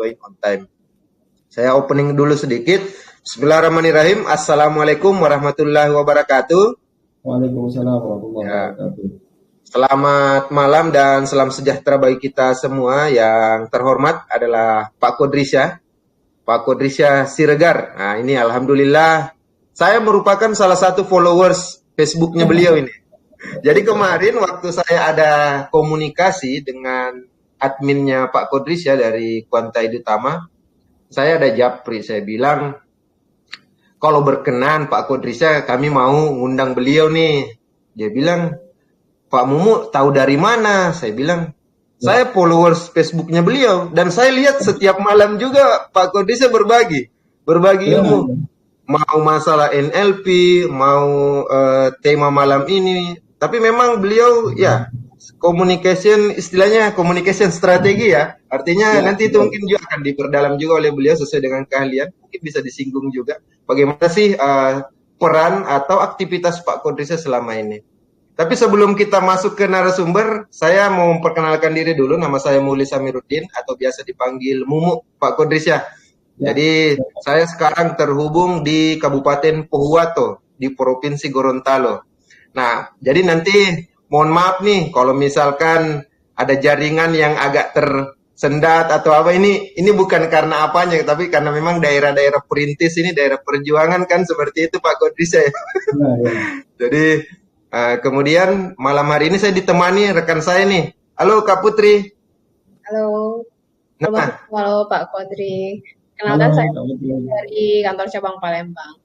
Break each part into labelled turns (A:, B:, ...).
A: join on time. Saya opening dulu sedikit. Bismillahirrahmanirrahim. Assalamualaikum warahmatullahi wabarakatuh.
B: Waalaikumsalam warahmatullahi wabarakatuh.
A: Selamat malam dan salam sejahtera bagi kita semua. Yang terhormat adalah Pak Kodrisha. Pak Kodrisha Siregar. Nah, ini alhamdulillah saya merupakan salah satu followers Facebooknya beliau ini. Jadi kemarin waktu saya ada komunikasi dengan adminnya Pak Kodrisha dari Kuanta Idutama, saya ada japri, saya bilang, kalau berkenan Pak Kodrisha kami mau ngundang beliau nih. Dia bilang, Pak Mumu tahu dari mana? Saya bilang, saya followers Facebooknya beliau. Dan saya lihat setiap malam juga Pak Kodrisha berbagi ilmu. Mau masalah NLP, mau tema malam ini. Tapi memang beliau ya istilahnya communication strategi ya. Artinya nanti itu mungkin juga akan diperdalam juga oleh beliau sesuai dengan keahlian. Mungkin bisa disinggung juga. Bagaimana sih peran atau aktivitas Pak Kodrisha selama ini. Tapi sebelum kita masuk ke narasumber, saya mau memperkenalkan diri dulu. Nama saya Muli Samiruddin atau biasa dipanggil Mumu Pak Kodrisha. Jadi saya sekarang terhubung di Kabupaten Pohuwato di Provinsi Gorontalo. Nah, jadi nanti mohon maaf nih kalau misalkan ada jaringan yang agak tersendat atau apa, ini bukan karena apanya, tapi karena memang daerah-daerah perintis ini, daerah perjuangan kan seperti itu Pak Kodrisha. Jadi kemudian malam hari ini saya ditemani rekan saya nih. Halo Kak Putri.
C: Halo. Halo Pak Kodri. Kenalkan saya dari kantor cabang Palembang.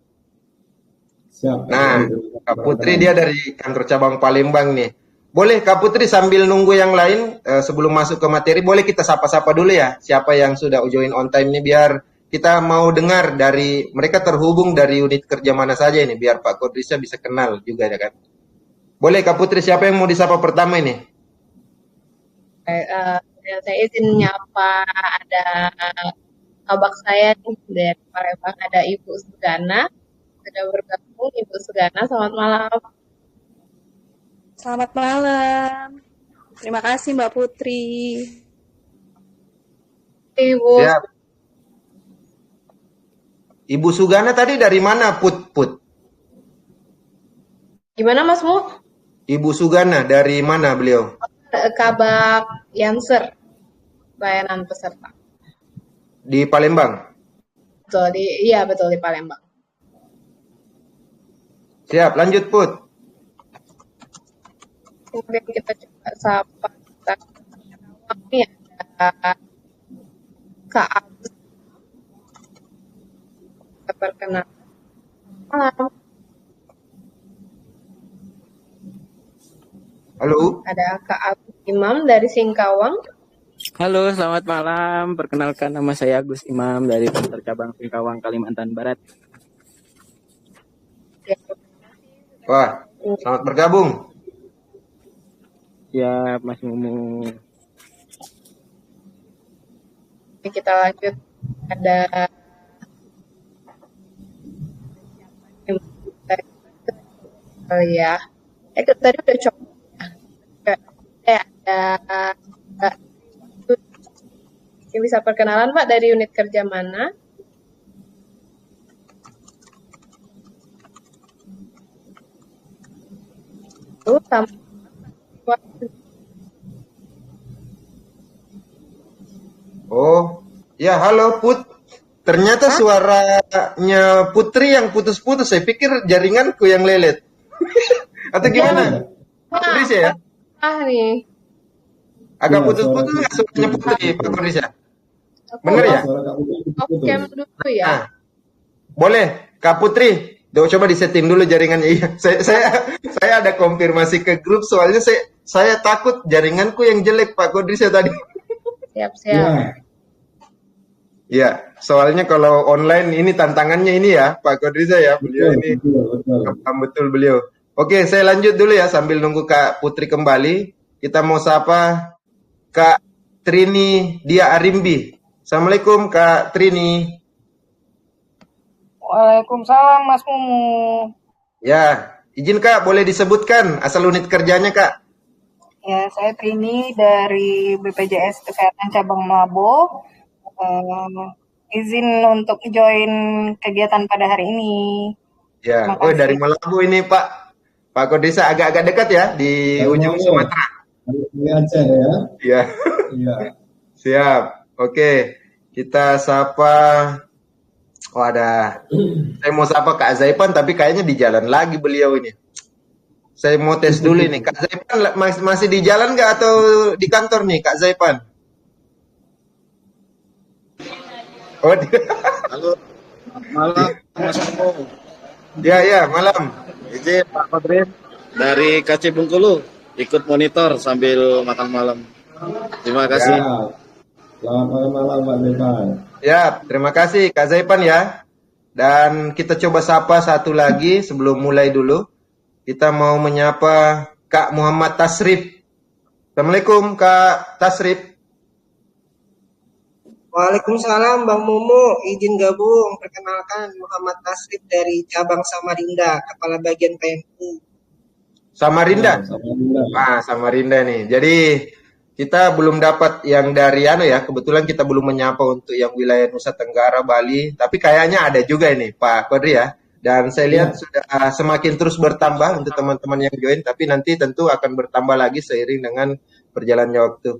B: Siap.
A: Nah, Kak Putri dia dari kantor cabang Palembang nih. Boleh Kak Putri sambil nunggu yang lain sebelum masuk ke materi, boleh kita sapa-sapa dulu ya siapa yang sudah join on time nih, biar kita mau dengar dari mereka terhubung dari unit kerja mana saja ini, biar Pak Kodrisha bisa kenal juga ya kan. Boleh Kak Putri, siapa yang mau disapa pertama ini?
C: Saya izin nyapa, ada kabak saya nih dari Palembang, ada Ibu Sugana. Sudah bergabung Ibu Sugana, selamat malam.
D: Selamat malam. Terima kasih Mbak Putri.
C: Ibu.
A: Siap. Ibu Sugana tadi dari mana Put?
C: Gimana Mas Mu?
A: Ibu Sugana dari mana beliau?
C: Kabak Yanser, layanan peserta.
A: Di Palembang?
C: Betul, betul di Palembang.
A: Siap, lanjut Put.
C: Kemudian kita coba sapa ini ada Kak Agus. Kita perkenalkan. Malam.
A: Halo.
C: Ada Kak Agus Imam dari Singkawang.
E: Halo, selamat malam. Perkenalkan, nama saya Agus Imam dari kantor cabang Singkawang, Kalimantan Barat.
A: Wah, selamat bergabung.
E: Ya, Mas Mumu.
C: Kita lanjut, ada ya. Tadi udah coba. Ada bisa perkenalan Pak dari unit kerja mana?
A: Oh, ya halo Put. Ternyata suaranya Putri yang putus-putus. Saya pikir jaringanku yang lelet. Atau gimana? Putri sih ya?
C: Nih.
A: Agak putus-putus nggak suaranya Putri, Pak Kodrisha? Bener ya?
C: Oke dulu ya.
A: Nah, boleh, Kak Putri. Coba disetting dulu jaringannya. Iya, saya ada konfirmasi ke grup, soalnya saya takut jaringanku yang jelek Pak Kodrisha tadi.
C: Siap.
A: Ya, soalnya kalau online ini tantangannya ini ya, Pak Kodrisha ya, beliau ini betul beliau. Oke, saya lanjut dulu ya sambil nunggu Kak Putri kembali. Kita mau sapa Kak Trini Dia Arimbi. Assalamualaikum Kak Trini.
F: Waalaikumsalam Mas Mumu.
A: Ya, izin Kak, boleh disebutkan asal unit kerjanya Kak?
F: Ya, saya Trini dari BPJS Kesehatan Cabang Mabo. izin untuk join kegiatan pada hari ini.
A: Ya,
F: Terima kasih.
A: dari Melabu ini Pak Kodrisa agak-agak dekat ya di
B: Dari
A: ujung
B: Melabu.
A: Sumatera.
B: Dari Aceh ya.
A: Iya.
B: Iya.
A: Siap. Oke, kita sapa. Oh, ada. Saya mau sapa Kak Zaipan, tapi kayaknya di jalan lagi beliau ini. Saya mau tes dulu ini. Kak Zaipan masih di jalan nggak atau di kantor nih, Kak Zaipan? Oh,
G: Halo, malam Mas Mo.
A: ya, malam.
G: Izin Pak Kodris dari KC Bengkulu ikut monitor sambil makan malam. Terima kasih.
B: Ya. Selamat malam Pak Zaipan.
A: Ya, terima kasih Kak Zaipan ya. Dan kita coba sapa satu lagi sebelum mulai dulu. Kita mau menyapa Kak Muhammad Tasrif. Assalamualaikum Kak Tasrif.
H: Waalaikumsalam Bang Momo, izin gabung. Perkenalkan Muhammad Tasrif dari cabang Samarinda, Kepala Bagian PMU.
A: Samarinda. Samarinda nih. Jadi kita belum dapat yang dari ya. Kebetulan kita belum menyapa untuk yang wilayah Nusa Tenggara, Bali. Tapi kayaknya ada juga ini Pak Kodri ya. Dan saya lihat sudah semakin terus bertambah untuk teman-teman yang join. Tapi nanti tentu akan bertambah lagi seiring dengan berjalannya waktu.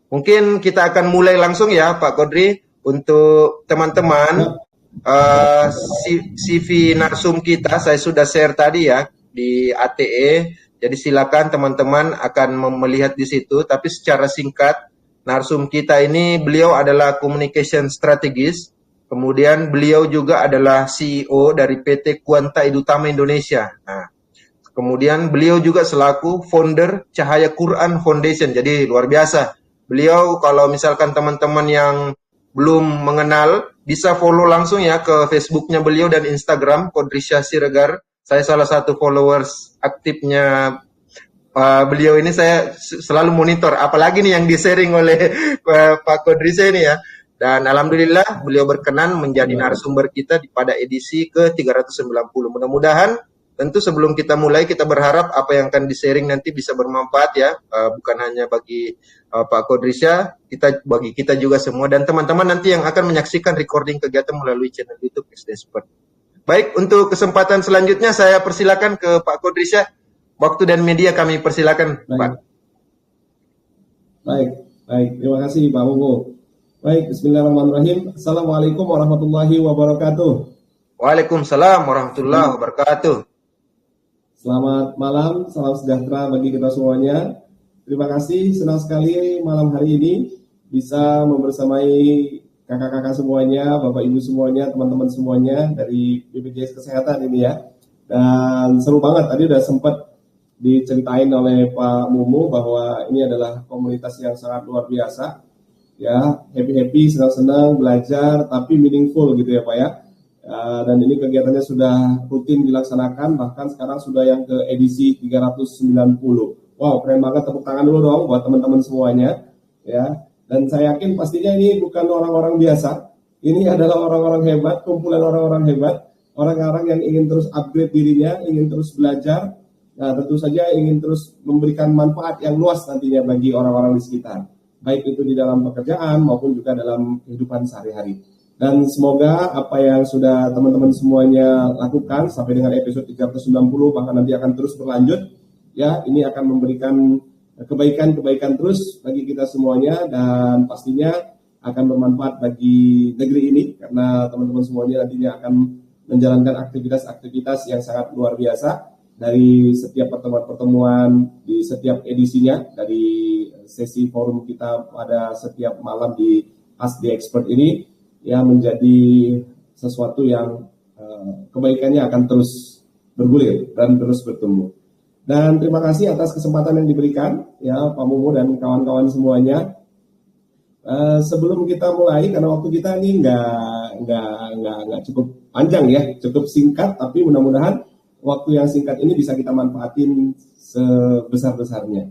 A: Mungkin kita akan mulai langsung ya Pak Kodri. Untuk teman-teman CV narsum kita saya sudah share tadi ya di ATE. Jadi silakan teman-teman akan melihat di situ. Tapi secara singkat, narsum kita ini beliau adalah communication strategist. Kemudian beliau juga adalah CEO dari PT Quanta Edutama Indonesia. Nah, kemudian beliau juga selaku founder Cahaya Quran Foundation. Jadi luar biasa. Beliau kalau misalkan teman-teman yang belum mengenal, bisa follow langsung ya ke Facebooknya beliau dan Instagram, Kodrisha Siregar. Saya salah satu followers aktifnya beliau ini, saya selalu monitor. Apalagi nih yang di-sharing oleh Pak Kodrisha ini ya. Dan alhamdulillah beliau berkenan menjadi narasumber kita pada edisi ke-390. Mudah-mudahan tentu sebelum kita mulai, kita berharap apa yang akan di-sharing nanti bisa bermanfaat ya. Bukan hanya bagi Pak Kodrisha, bagi kita juga semua. Dan teman-teman nanti yang akan menyaksikan recording kegiatan melalui channel YouTube SD Expert. Baik, untuk kesempatan selanjutnya saya persilakan ke Pak Kodrisha. Waktu dan media kami persilakan, Pak.
B: Baik. Terima kasih Pak Momo. Baik, bismillahirrahmanirrahim. Assalamualaikum warahmatullahi wabarakatuh.
A: Waalaikumsalam warahmatullahi wabarakatuh.
B: Selamat malam, salam sejahtera bagi kita semuanya. Terima kasih, senang sekali malam hari ini bisa membersamai kakak-kakak semuanya, bapak ibu semuanya, teman-teman semuanya dari BPJS Kesehatan ini ya. Dan seru banget, tadi udah sempat diceritain oleh Pak Mumu bahwa ini adalah komunitas yang sangat luar biasa. Ya, happy-happy, senang-senang, belajar, tapi meaningful gitu ya Pak ya. Dan ini kegiatannya sudah rutin dilaksanakan, bahkan sekarang sudah yang ke edisi 390. Wow, keren banget, tepuk tangan dulu dong buat teman-teman semuanya. Ya, dan saya yakin pastinya ini bukan orang-orang biasa. Ini adalah orang-orang hebat, kumpulan orang-orang hebat, orang-orang yang ingin terus upgrade dirinya, ingin terus belajar. Nah, tentu saja ingin terus memberikan manfaat yang luas nantinya bagi orang-orang di sekitar. Baik itu di dalam pekerjaan maupun juga dalam kehidupan sehari-hari. Dan semoga apa yang sudah teman-teman semuanya lakukan sampai dengan episode 390 bahkan nanti akan terus berlanjut. Ya, ini akan memberikan kebaikan-kebaikan terus bagi kita semuanya dan pastinya akan bermanfaat bagi negeri ini karena teman-teman semuanya nantinya akan menjalankan aktivitas-aktivitas yang sangat luar biasa dari setiap pertemuan-pertemuan di setiap edisinya, dari sesi forum kita pada setiap malam di Ask the Expert ini ya menjadi sesuatu yang kebaikannya akan terus bergulir dan terus bertumbuh. Dan terima kasih atas kesempatan yang diberikan ya Pak Mumu dan kawan-kawan semuanya. Sebelum kita mulai karena waktu kita ini nggak cukup panjang ya, cukup singkat, tapi mudah-mudahan waktu yang singkat ini bisa kita manfaatin sebesar-besarnya.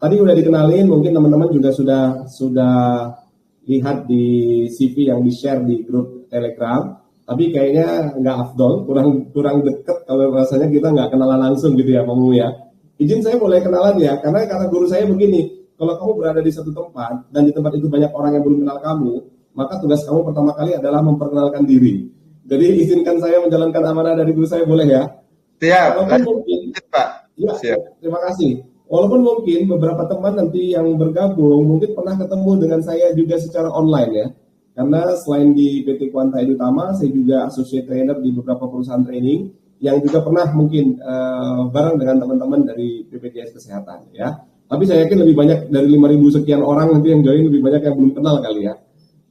B: Tadi udah dikenalin, mungkin teman-teman juga sudah lihat di CV yang di-share di grup Telegram. Tapi kayaknya nggak afdol, kurang deket kalau rasanya kita nggak kenalan langsung gitu ya Pak Mumu ya. Izin saya boleh kenalan ya, karena kata guru saya begini, kalau kamu berada di satu tempat dan di tempat itu banyak orang yang belum kenal kamu, maka tugas kamu pertama kali adalah memperkenalkan diri. Jadi izinkan saya menjalankan amanah dari guru saya, boleh ya?
A: Siap.
B: Walaupun mungkin,
A: Pak.
B: ya,
A: Siap.
B: terima kasih. Walaupun mungkin beberapa teman nanti yang bergabung mungkin pernah ketemu dengan saya juga secara online ya. Karena selain di PT Quanta Edutama, saya juga associate trainer di beberapa perusahaan training yang juga pernah mungkin bareng dengan teman-teman dari BPJS Kesehatan ya. Tapi saya yakin lebih banyak dari 5.000 sekian orang nanti yang join, lebih banyak yang belum kenal kali ya.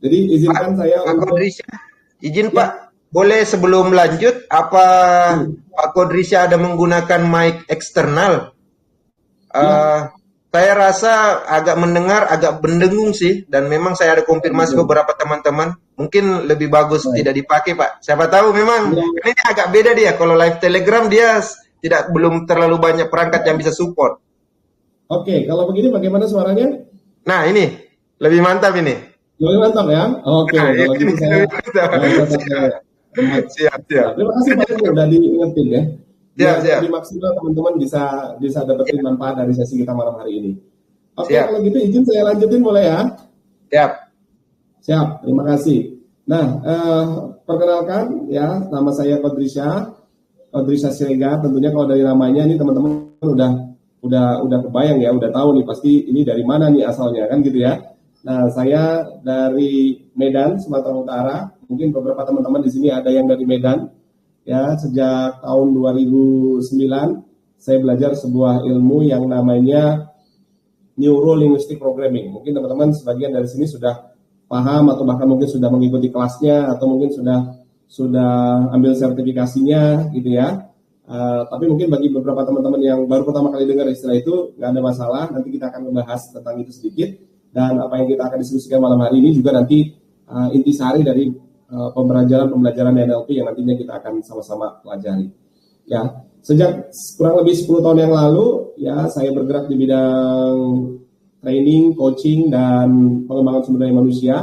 B: Jadi izinkan
A: Pak,
B: saya
A: Pak
B: untuk
A: Kodrisha, izin
B: Ya.
A: Pak, boleh sebelum lanjut, apa Pak Kodrisha ada menggunakan mic eksternal? Saya rasa agak mendengar agak mendengung sih, dan memang saya ada konfirmasi beberapa teman-teman, mungkin lebih bagus tidak dipakai Pak. Siapa tahu memang ini agak beda dia. Kalau live Telegram dia belum terlalu banyak perangkat yang bisa support.
B: Oke, kalau begini bagaimana suaranya?
A: Nah ini lebih mantap ini.
B: Lebih mantap ya? Oke,
A: Nah,
B: kalau
A: ini
B: gitu saya
A: lebih mantap.
B: Siap.
A: Siap.
B: Terima kasih Pak Ibu udah diingetin ya. Biar
A: Siap.
B: lebih maksimal teman-teman bisa dapetin manfaat dari sesi kita malam hari ini. Oke,
A: Siap.
B: kalau gitu izin saya lanjutin boleh ya?
A: Siap.
B: Siap, terima kasih. Nah, perkenalkan ya, nama saya Kodrisha Siregar. Tentunya kalau dari namanya ini teman-teman udah kebayang ya, udah tahu nih pasti ini dari mana nih asalnya kan gitu ya. Nah, saya dari Medan, Sumatera Utara. Mungkin beberapa teman-teman di sini ada yang dari Medan. Ya, sejak tahun 2009 saya belajar sebuah ilmu yang namanya Neuro Linguistic Programming. Mungkin teman-teman sebagian dari sini sudah paham atau bahkan mungkin sudah mengikuti kelasnya atau mungkin sudah ambil sertifikasinya gitu ya. Tapi mungkin bagi beberapa teman-teman yang baru pertama kali dengar istilah itu nggak ada masalah. Nanti kita akan membahas tentang itu sedikit, dan apa yang kita akan diskusikan malam hari ini juga nanti intisari dari pembelajaran NLP yang nantinya kita akan sama-sama pelajari. Ya, sejak kurang lebih 10 tahun yang lalu ya saya bergerak di bidang training, coaching, dan pengembangan sumber daya manusia,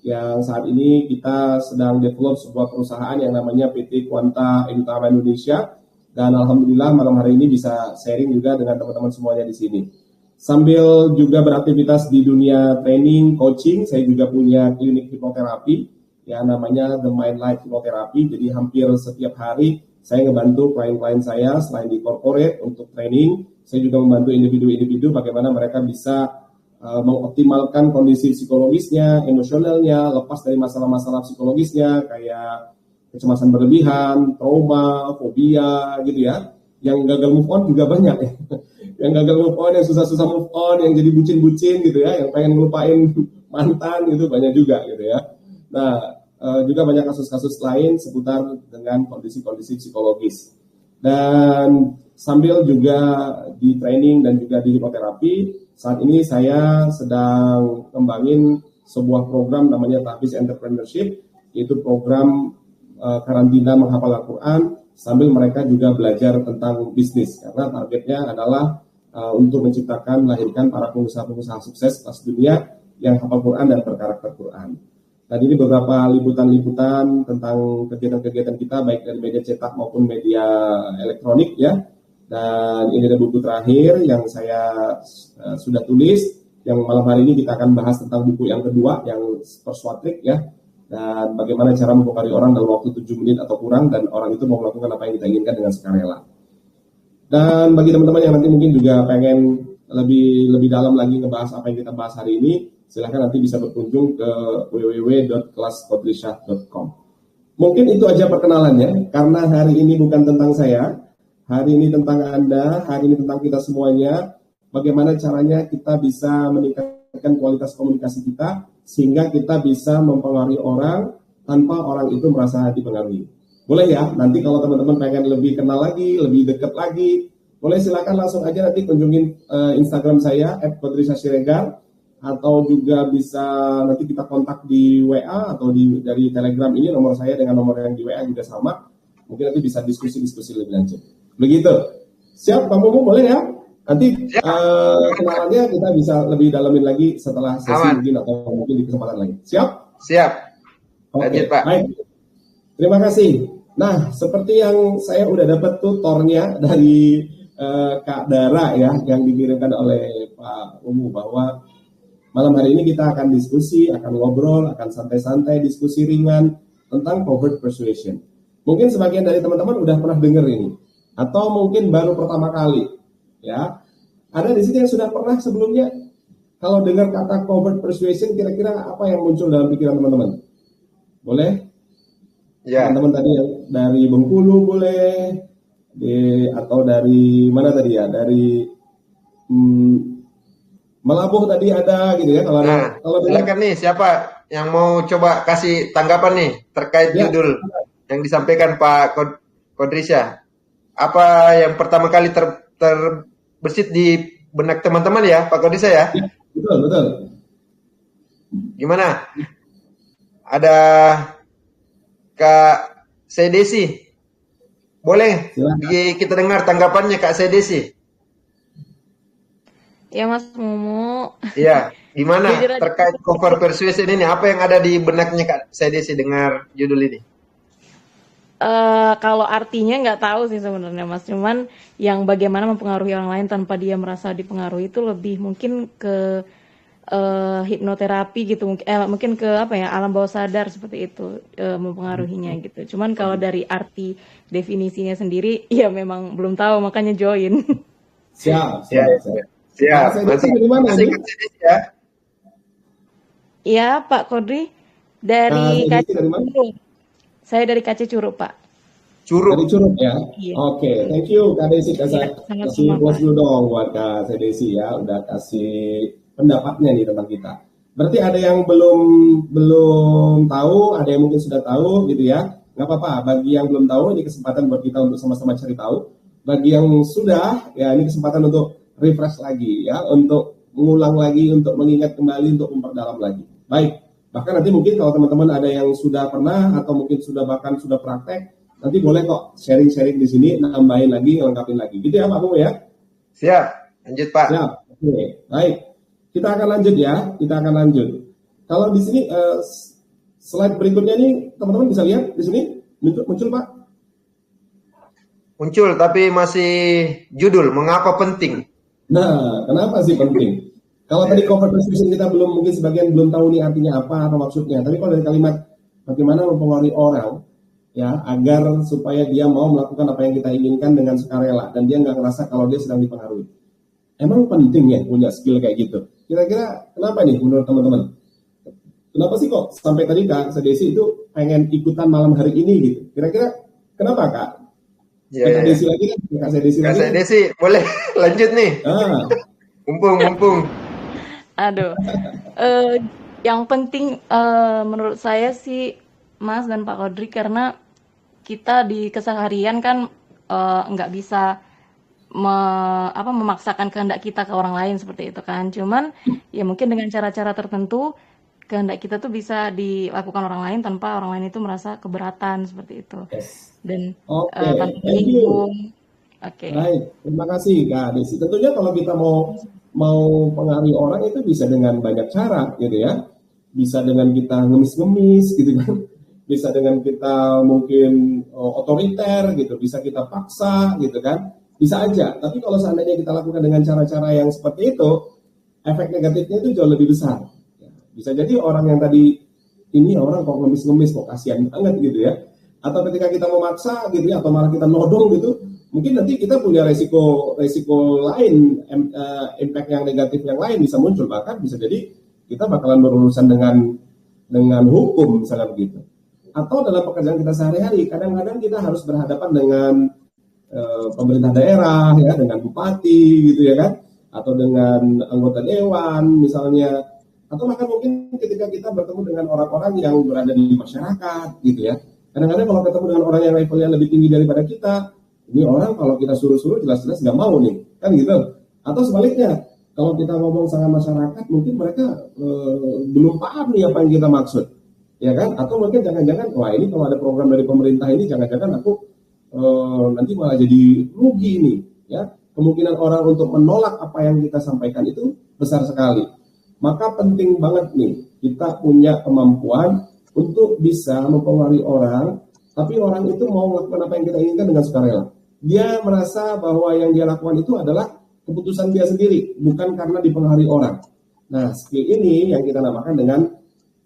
B: yang saat ini kita sedang develop sebuah perusahaan yang namanya PT Quanta Edutama Indonesia, dan alhamdulillah malam hari ini bisa sharing juga dengan teman-teman semuanya di sini. Sambil juga beraktivitas di dunia training, coaching, saya juga punya klinik hipnoterapi ya namanya The Mind Life Hipnoterapi. Jadi hampir setiap hari saya ngebantu klien-klien saya selain di corporate untuk training, saya juga membantu individu-individu bagaimana mereka bisa mengoptimalkan kondisi psikologisnya, emosionalnya, lepas dari masalah-masalah psikologisnya kayak kecemasan berlebihan, trauma, fobia gitu ya. Yang gagal move on juga banyak ya. Yang gagal move on, yang susah-susah move on, yang jadi bucin-bucin gitu ya, yang pengen ngelupain mantan gitu banyak juga gitu ya. Nah, juga banyak kasus-kasus lain seputar dengan kondisi-kondisi psikologis. Dan sambil juga di training dan juga di hipnoterapi, saat ini saya sedang kembangin sebuah program namanya Tahfiz Entrepreneurship, yaitu program karantina menghafal Al-Quran sambil mereka juga belajar tentang bisnis, karena targetnya adalah untuk menciptakan, melahirkan para pengusaha-pengusaha sukses kelas dunia yang hafal Quran dan berkarakter Quran. Dan ini beberapa liputan-liputan tentang kegiatan-kegiatan kita baik dari media cetak maupun media elektronik ya. Dan ini ada buku terakhir yang saya sudah tulis, yang malam hari ini kita akan bahas tentang buku yang kedua yang Persuade ya. Dan bagaimana cara mempengaruhi orang dalam waktu 7 menit atau kurang, dan orang itu mau melakukan apa yang kita inginkan dengan sukarela. Dan bagi teman-teman yang nanti mungkin juga pengen lebih dalam lagi ngebahas apa yang kita bahas hari ini, silahkan nanti bisa berkunjung ke www.kelaskodrisha.com. Mungkin itu aja perkenalannya, karena hari ini bukan tentang saya, hari ini tentang Anda, hari ini tentang kita semuanya, bagaimana caranya kita bisa meningkatkan kualitas komunikasi kita, sehingga kita bisa mempengaruhi orang tanpa orang itu merasa dipengaruhi. Boleh ya, nanti kalau teman-teman pengen lebih kenal lagi, lebih dekat lagi, boleh silakan langsung aja nanti kunjungin Instagram saya @kodrisha_siregar, atau juga bisa nanti kita kontak di WA atau dari Telegram. Ini nomor saya dengan nomor yang di WA juga sama. Mungkin nanti bisa diskusi lebih lanjut. Begitu. Siap, Pak Mumu, boleh ya? Nanti kenalannya kita bisa lebih dalamin lagi setelah sesi mungkin atau mungkin di kesempatan lagi. Siap?
A: Siap.
B: Oke,
A: Lanjut, Pak.
B: baik. Terima kasih. Nah, seperti yang saya udah dapat tutornya dari Kak Dara ya, yang dikirimkan oleh Pak Umu, bahwa Malam hari ini kita akan diskusi, akan ngobrol, akan santai-santai, diskusi ringan tentang covert persuasion. Mungkin sebagian dari teman-teman udah pernah dengar ini, atau mungkin baru pertama kali. Ya, ada di sini yang sudah pernah sebelumnya. Kalau dengar kata covert persuasion, kira-kira apa yang muncul dalam pikiran teman-teman? Boleh?
A: Ya.
B: Teman-teman tadi yang dari Bengkulu boleh, atau dari mana tadi ya? Dari Melabuh tadi ada gitu ya. Kalau
A: silakan nih, siapa yang mau coba kasih tanggapan nih terkait judul yang disampaikan Pak Kodrisha? Apa yang pertama kali terbersit di benak teman-teman ya, Pak Kodrisha ya?
B: Betul.
A: Gimana? Ada Kak Sedesi. Boleh kita dengar tanggapannya Kak Sedesi?
I: Ya Mas Mumu.
A: Iya, gimana terkait covert persuasion ini? Apa yang ada di benaknya Kak Sedesi dengar judul ini?
I: Kalau artinya nggak tahu sih sebenarnya Mas. Cuman yang bagaimana mempengaruhi orang lain tanpa dia merasa dipengaruhi itu lebih mungkin ke hipnoterapi gitu, mungkin ke apa ya, alam bawah sadar seperti itu mempengaruhinya gitu. Cuman kalau dari arti definisinya sendiri, ya memang belum tahu, makanya join.
B: Siap.
A: Masih
B: dari mana ini?
A: Ya?
I: Iya Pak Kodri, dari KC Curug. Saya dari KC Curug Pak.
B: Dari Curug ya?
I: Iya.
B: Oke, thank you Kak Desi. Kasih close dulu dong buat Kak Desi ya, udah kasih pendapatnya nih tentang kita. Berarti ada yang belum tahu, ada yang mungkin sudah tahu gitu ya. Nggak apa-apa, bagi yang belum tahu ini kesempatan buat kita untuk sama-sama cari tahu. Bagi yang sudah, ya ini kesempatan untuk refresh lagi ya, untuk mengulang lagi, untuk mengingat kembali, untuk memperdalam lagi. Baik, bahkan nanti mungkin kalau teman-teman ada yang sudah pernah atau mungkin bahkan sudah praktek, nanti boleh kok sharing-sharing di sini, nambahin lagi, lengkapin lagi. Gitu ya Pak Bu ya?
A: Siap, lanjut Pak.
B: Siap, oke, baik. Kita akan lanjut ya, Kalau di sini slide berikutnya nih, teman-teman bisa lihat di sini muncul Pak?
A: Muncul, tapi masih judul, mengapa penting?
B: Nah, kenapa sih penting? Kalau tadi covert persuasion kita mungkin sebagian belum tahu nih artinya apa atau maksudnya. Tapi kalau dari kalimat bagaimana mempengaruhi orang ya agar supaya dia mau melakukan apa yang kita inginkan dengan sukarela dan dia nggak ngerasa kalau dia sedang dipengaruhi. Emang penting ya punya skill kayak gitu. Kira-kira kenapa nih menurut teman-teman? Kenapa sih kok sampai tadi Kak Sedesi itu pengen ikutan malam hari ini gitu? Kira-kira kenapa Kak?
A: Kak Sedesi lagi kan? Kak Sedesi boleh lanjut nih. Mumpung.
I: Aduh. Yang penting menurut saya sih Mas dan Pak Kodri, karena kita di keseharian kan nggak bisa memaksakan kehendak kita ke orang lain seperti itu kan. Cuman ya mungkin dengan cara-cara tertentu kehendak kita tuh bisa dilakukan orang lain tanpa orang lain itu merasa keberatan seperti itu. Dan tanpa menyinggung. Oke.
B: Baik, terima kasih Kak Desi. Tentunya kalau kita mau pengaruhi orang itu bisa dengan banyak cara gitu ya. Bisa dengan kita ngemis-ngemis gitu kan. Bisa dengan kita mungkin otoriter gitu, bisa kita paksa gitu kan. Bisa aja, tapi kalau seandainya kita lakukan dengan cara-cara yang seperti itu, efek negatifnya itu jauh lebih besar. Bisa jadi orang yang tadi, ini orang kok ngemis-ngemis, kok kasihan banget gitu ya. Atau ketika kita memaksa gitu ya, atau malah kita nodong gitu, mungkin nanti kita punya resiko lain, impact yang negatif yang lain bisa muncul. Bahkan bisa jadi kita bakalan berurusan dengan hukum, misalnya begitu. Atau dalam pekerjaan kita sehari-hari, kadang-kadang kita harus berhadapan dengan pemerintah daerah ya, dengan bupati gitu ya kan, atau dengan anggota dewan misalnya, atau bahkan mungkin ketika kita bertemu dengan orang-orang yang berada di masyarakat gitu ya. Kadang-kadang kalau ketemu dengan orang yang levelnya lebih tinggi daripada kita, ini orang kalau kita suruh-suruh jelas-jelas nggak mau nih, kan gitu. Atau sebaliknya, kalau kita ngomong sama masyarakat, mungkin mereka belum paham nih apa yang kita maksud, ya kan? Atau mungkin jangan-jangan, wah ini kalau ada program dari pemerintah ini, jangan-jangan aku nanti malah jadi rugi nih, ya. Kemungkinan orang untuk menolak apa yang kita sampaikan itu besar sekali. Maka penting banget nih kita punya kemampuan untuk bisa mempengaruhi orang, tapi orang itu mau melakukan apa yang kita inginkan dengan sukarela. Dia merasa bahwa yang dia lakukan itu adalah keputusan dia sendiri, bukan karena dipengaruhi orang. Nah, skill ini yang kita namakan dengan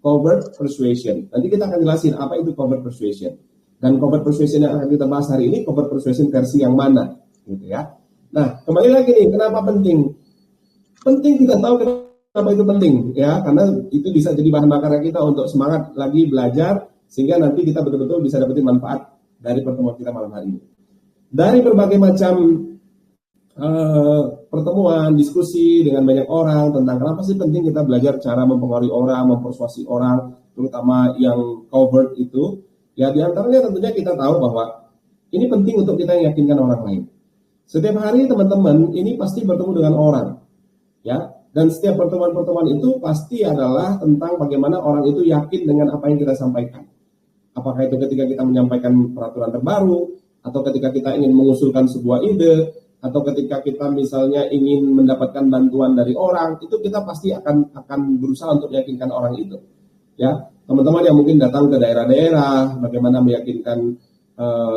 B: covert persuasion. Nanti kita akan jelasin apa itu covert persuasion. Dan covert persuasion yang akan kita bahas hari ini, covert persuasion versi yang mana, gitu ya. Nah, kembali lagi nih, kenapa penting? Penting kita tahu kenapa itu penting, ya, karena itu bisa jadi bahan bakar kita untuk semangat lagi belajar, sehingga nanti kita betul-betul bisa dapetin manfaat dari pertemuan kita malam hari ini. Dari berbagai macam pertemuan, diskusi dengan banyak orang tentang kenapa sih penting kita belajar cara mempengaruhi orang, mempersuasi orang, terutama yang covert itu, ya diantaranya tentunya kita tahu bahwa ini penting untuk kita meyakinkan orang lain. Setiap hari teman-teman ini pasti bertemu dengan orang, ya, dan setiap pertemuan-pertemuan itu pasti adalah tentang bagaimana orang itu yakin dengan apa yang kita sampaikan. Apakah itu ketika kita menyampaikan peraturan terbaru, atau ketika kita ingin mengusulkan sebuah ide, atau ketika kita misalnya ingin mendapatkan bantuan dari orang, itu kita pasti akan berusaha untuk meyakinkan orang itu. Ya, teman-teman yang mungkin datang ke daerah-daerah, bagaimana meyakinkan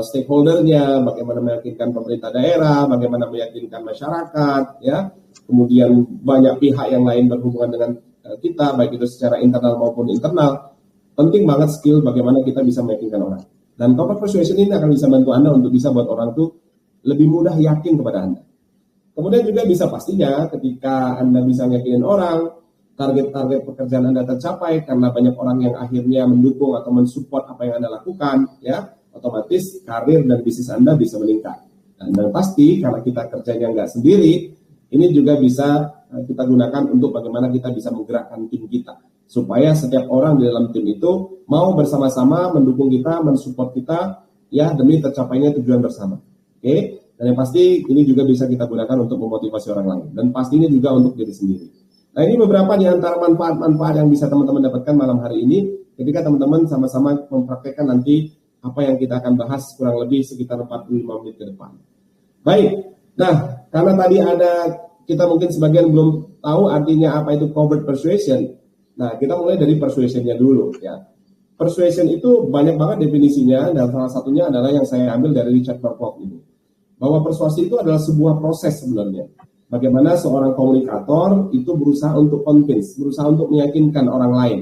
B: stakeholdernya, bagaimana meyakinkan pemerintah daerah, bagaimana meyakinkan masyarakat, ya. Kemudian banyak pihak yang lain berhubungan dengan kita, baik itu secara internal maupun internal. Penting banget skill bagaimana kita bisa meyakinkan orang. Dan covert persuasion ini akan bisa bantu Anda untuk bisa buat orang tuh lebih mudah yakin kepada Anda. Kemudian juga bisa pastinya ketika Anda bisa yakinin orang, target-target pekerjaan Anda tercapai karena banyak orang yang akhirnya mendukung atau mensupport apa yang Anda lakukan, ya, otomatis karir dan bisnis Anda bisa meningkat. Dan pasti karena kita kerjanya nggak sendiri, ini juga bisa kita gunakan untuk bagaimana kita bisa menggerakkan tim kita. Supaya setiap orang di dalam tim itu mau bersama-sama mendukung kita, mensupport kita, ya, demi tercapainya tujuan bersama. Oke, dan yang pasti ini juga bisa kita gunakan untuk memotivasi orang lain. Dan pastinya juga untuk diri sendiri. Nah, ini beberapa di antara manfaat-manfaat yang bisa teman-teman dapatkan malam hari ini ketika teman-teman sama-sama mempraktekkan nanti apa yang kita akan bahas kurang lebih sekitar 45 menit ke depan. Baik, nah karena tadi kita mungkin sebagian belum tahu artinya apa itu covert persuasion. Nah, kita mulai dari persuasionnya dulu, ya. Persuasion itu banyak banget definisinya, dan salah satunya adalah yang saya ambil dari Richard Norfolk ini. Bahwa persuasi itu adalah sebuah proses sebenarnya. Bagaimana seorang komunikator itu berusaha untuk convince, berusaha untuk meyakinkan orang lain,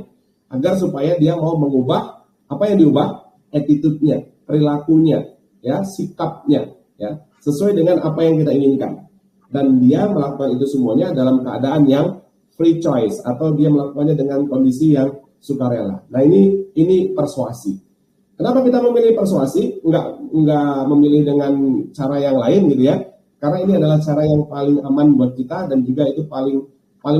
B: agar supaya dia mau mengubah, apa yang diubah? Attitude-nya, perilakunya, ya, sikapnya, ya, sesuai dengan apa yang kita inginkan. Dan dia melakukan itu semuanya dalam keadaan yang free choice, atau dia melakukannya dengan kondisi yang sukarela. Nah, ini persuasi. Kenapa kita memilih persuasi? Enggak memilih dengan cara yang lain gitu ya. Karena ini adalah cara yang paling aman buat kita dan juga itu paling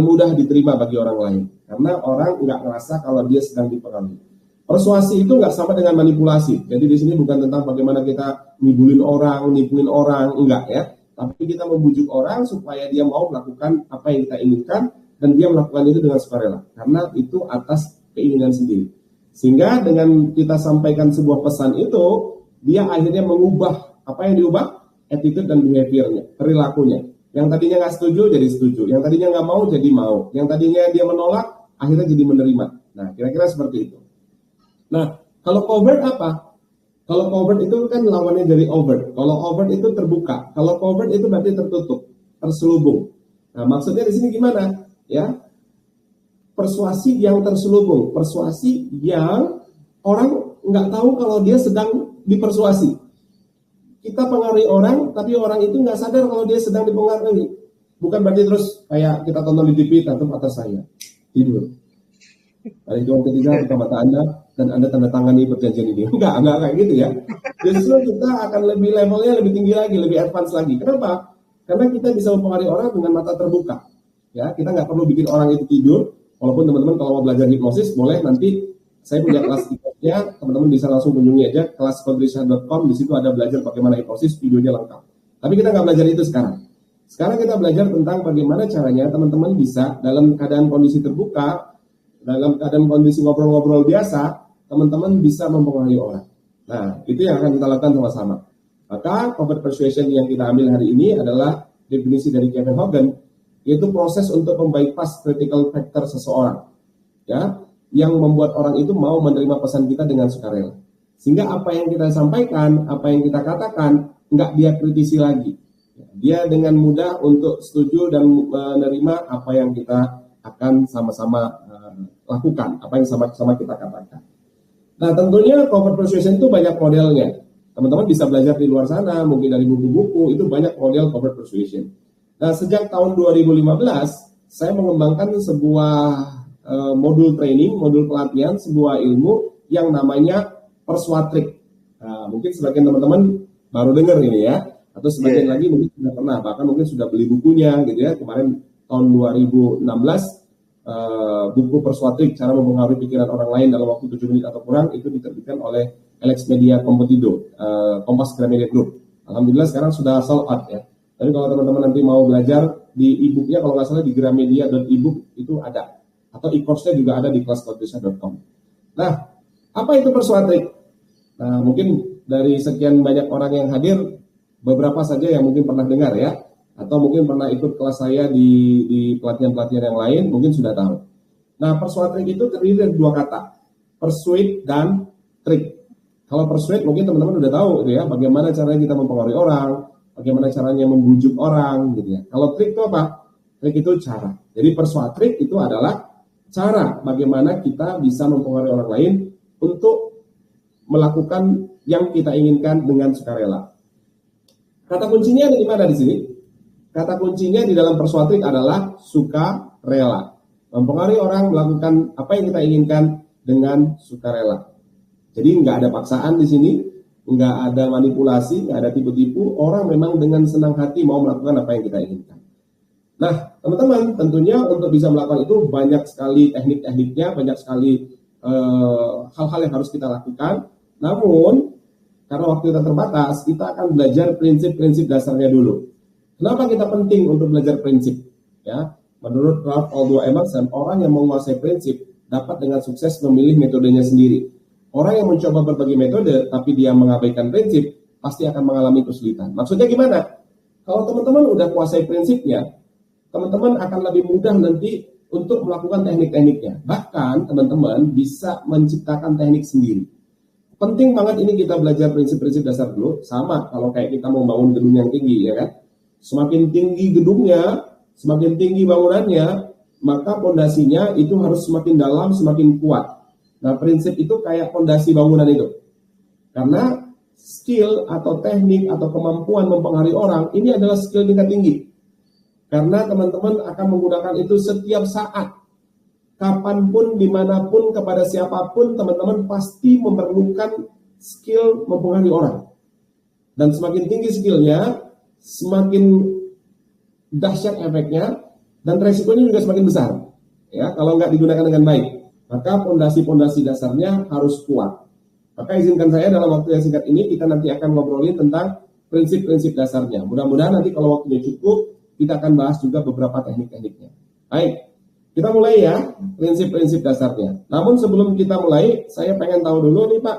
B: mudah diterima bagi orang lain. Karena orang enggak ngerasa kalau dia sedang dipengaruhi. Persuasi itu enggak sama dengan manipulasi. Jadi di sini bukan tentang bagaimana kita nipuin orang, enggak ya. Tapi kita membujuk orang supaya dia mau melakukan apa yang kita inginkan dan dia melakukan itu dengan sukarela. Karena itu atas keinginan sendiri. Sehingga dengan kita sampaikan sebuah pesan itu, dia akhirnya mengubah, apa yang diubah? Attitude dan behaviornya, perilakunya. Yang tadinya nggak setuju, jadi setuju. Yang tadinya nggak mau, jadi mau. Yang tadinya dia menolak, akhirnya jadi menerima. Nah, kira-kira seperti itu. Nah, kalau covert apa? Kalau covert itu kan lawannya dari overt. Kalau overt itu terbuka. Kalau covert itu berarti tertutup, terselubung. Nah, maksudnya di sini gimana? Ya, persuasi yang terselubung, persuasi yang orang nggak tahu kalau dia sedang dipersuasi. Kita pengaruhi orang, tapi orang itu nggak sadar kalau dia sedang dipengaruhi. Bukan berarti terus kayak kita tonton di TV, tatap atas saya, tidur. Ada jam ketiga buka mata Anda dan Anda tanda tangani perjanjian ini. Enggak kayak gitu ya. Justru kita akan lebih levelnya lebih tinggi lagi, lebih advance lagi. Kenapa? Karena kita bisa mempengaruhi orang dengan mata terbuka. Ya, kita nggak perlu bikin orang itu tidur. Walaupun teman-teman kalau mau belajar hipnosis boleh, nanti saya punya kelas hipnosisnya, teman-teman bisa langsung kunjungi aja kelaskodrisha.com. Di situ ada belajar bagaimana hipnosis, videonya lengkap. Tapi kita nggak belajar itu sekarang. Sekarang kita belajar tentang bagaimana caranya teman-teman bisa dalam keadaan kondisi terbuka, dalam keadaan kondisi ngobrol-ngobrol biasa, teman-teman bisa mempengaruhi orang. Nah, itu yang akan kita lakukan sama-sama. Maka covert persuasion yang kita ambil hari ini adalah definisi dari Kevin Hogan, yaitu proses untuk membypass critical factor seseorang, ya, yang membuat orang itu mau menerima pesan kita dengan sukarela. Sehingga apa yang kita sampaikan, apa yang kita katakan, nggak dia kritisi lagi. Dia dengan mudah untuk setuju dan menerima apa yang kita akan sama-sama lakukan, apa yang sama-sama kita katakan. Nah, tentunya corporate persuasion itu banyak modelnya. Teman-teman bisa belajar di luar sana, mungkin dari buku-buku, itu banyak model corporate persuasion. Nah, sejak tahun 2015, saya mengembangkan sebuah modul training, modul pelatihan, sebuah ilmu yang namanya Persuatrik. Nah, mungkin sebagian teman-teman baru dengar ini ya, atau sebagian lagi mungkin sudah pernah, bahkan mungkin sudah beli bukunya gitu ya. Kemarin tahun 2016, buku Persuatrik, cara mempengaruhi pikiran orang lain dalam waktu 7 menit atau kurang, itu diterbitkan oleh Alex Media Competido, Kompas Gramedia Group. Alhamdulillah sekarang sudah sold out ya. Tapi kalau teman-teman nanti mau belajar di e-booknya, kalau nggak salah di gramedia.ebook itu ada. Atau e-course-nya juga ada di kelaskodrisa.com. Nah, apa itu Persuatrik? Nah, mungkin dari sekian banyak orang yang hadir, beberapa saja yang mungkin pernah dengar ya, atau mungkin pernah ikut kelas saya di pelatihan-pelatihan yang lain, mungkin sudah tahu. Nah, Persuatrik itu terdiri dari 2 kata, persuade dan trick. Kalau persuade mungkin teman-teman udah tahu gitu ya, bagaimana caranya kita mempengaruhi orang, bagaimana caranya membujuk orang gitu ya. Kalau trik itu apa? Trik itu cara. Jadi persuatrik itu adalah cara bagaimana kita bisa mempengaruhi orang lain untuk melakukan yang kita inginkan dengan sukarela. Kata kuncinya ada di mana di sini? Kata kuncinya di dalam persuatrik adalah sukarela. Mempengaruhi orang melakukan apa yang kita inginkan dengan sukarela. Jadi nggak ada paksaan di sini, nggak ada manipulasi, nggak ada tipu-tipu. Orang memang dengan senang hati mau melakukan apa yang kita inginkan. Nah, teman-teman, tentunya untuk bisa melakukan itu banyak sekali teknik-tekniknya, banyak sekali hal-hal yang harus kita lakukan. Namun, karena waktu kita terbatas, kita akan belajar prinsip-prinsip dasarnya dulu. Kenapa kita penting untuk belajar prinsip? Ya, menurut Ralph Waldo Emerson, orang yang menguasai prinsip dapat dengan sukses memilih metodenya sendiri. Orang yang mencoba berbagai metode, tapi dia mengabaikan prinsip, pasti akan mengalami kesulitan. Maksudnya gimana? Kalau teman-teman udah kuasai prinsipnya, teman-teman akan lebih mudah nanti untuk melakukan teknik-tekniknya. Bahkan teman-teman bisa menciptakan teknik sendiri. Penting banget ini kita belajar prinsip-prinsip dasar dulu. Sama kalau kayak kita mau bangun gedung yang tinggi, ya kan? Semakin tinggi gedungnya, semakin tinggi bangunannya, maka pondasinya itu harus semakin dalam, semakin kuat. Nah, prinsip itu kayak fondasi bangunan itu. Karena skill atau teknik atau kemampuan mempengaruhi orang, ini adalah skill tingkat tinggi. Karena teman-teman akan menggunakan itu setiap saat. Kapanpun, dimanapun, kepada siapapun, teman-teman pasti memerlukan skill mempengaruhi orang. Dan semakin tinggi skillnya, semakin dahsyat efeknya, dan resikonya juga semakin besar. Ya, kalau nggak digunakan dengan baik. Maka fondasi-fondasi dasarnya harus kuat. Maka izinkan saya dalam waktu yang singkat ini kita nanti akan ngobrolin tentang prinsip-prinsip dasarnya. Mudah-mudahan nanti kalau waktunya cukup, kita akan bahas juga beberapa teknik-tekniknya. Baik, kita mulai ya, prinsip-prinsip dasarnya. Namun sebelum kita mulai, saya pengen tahu dulu nih Pak,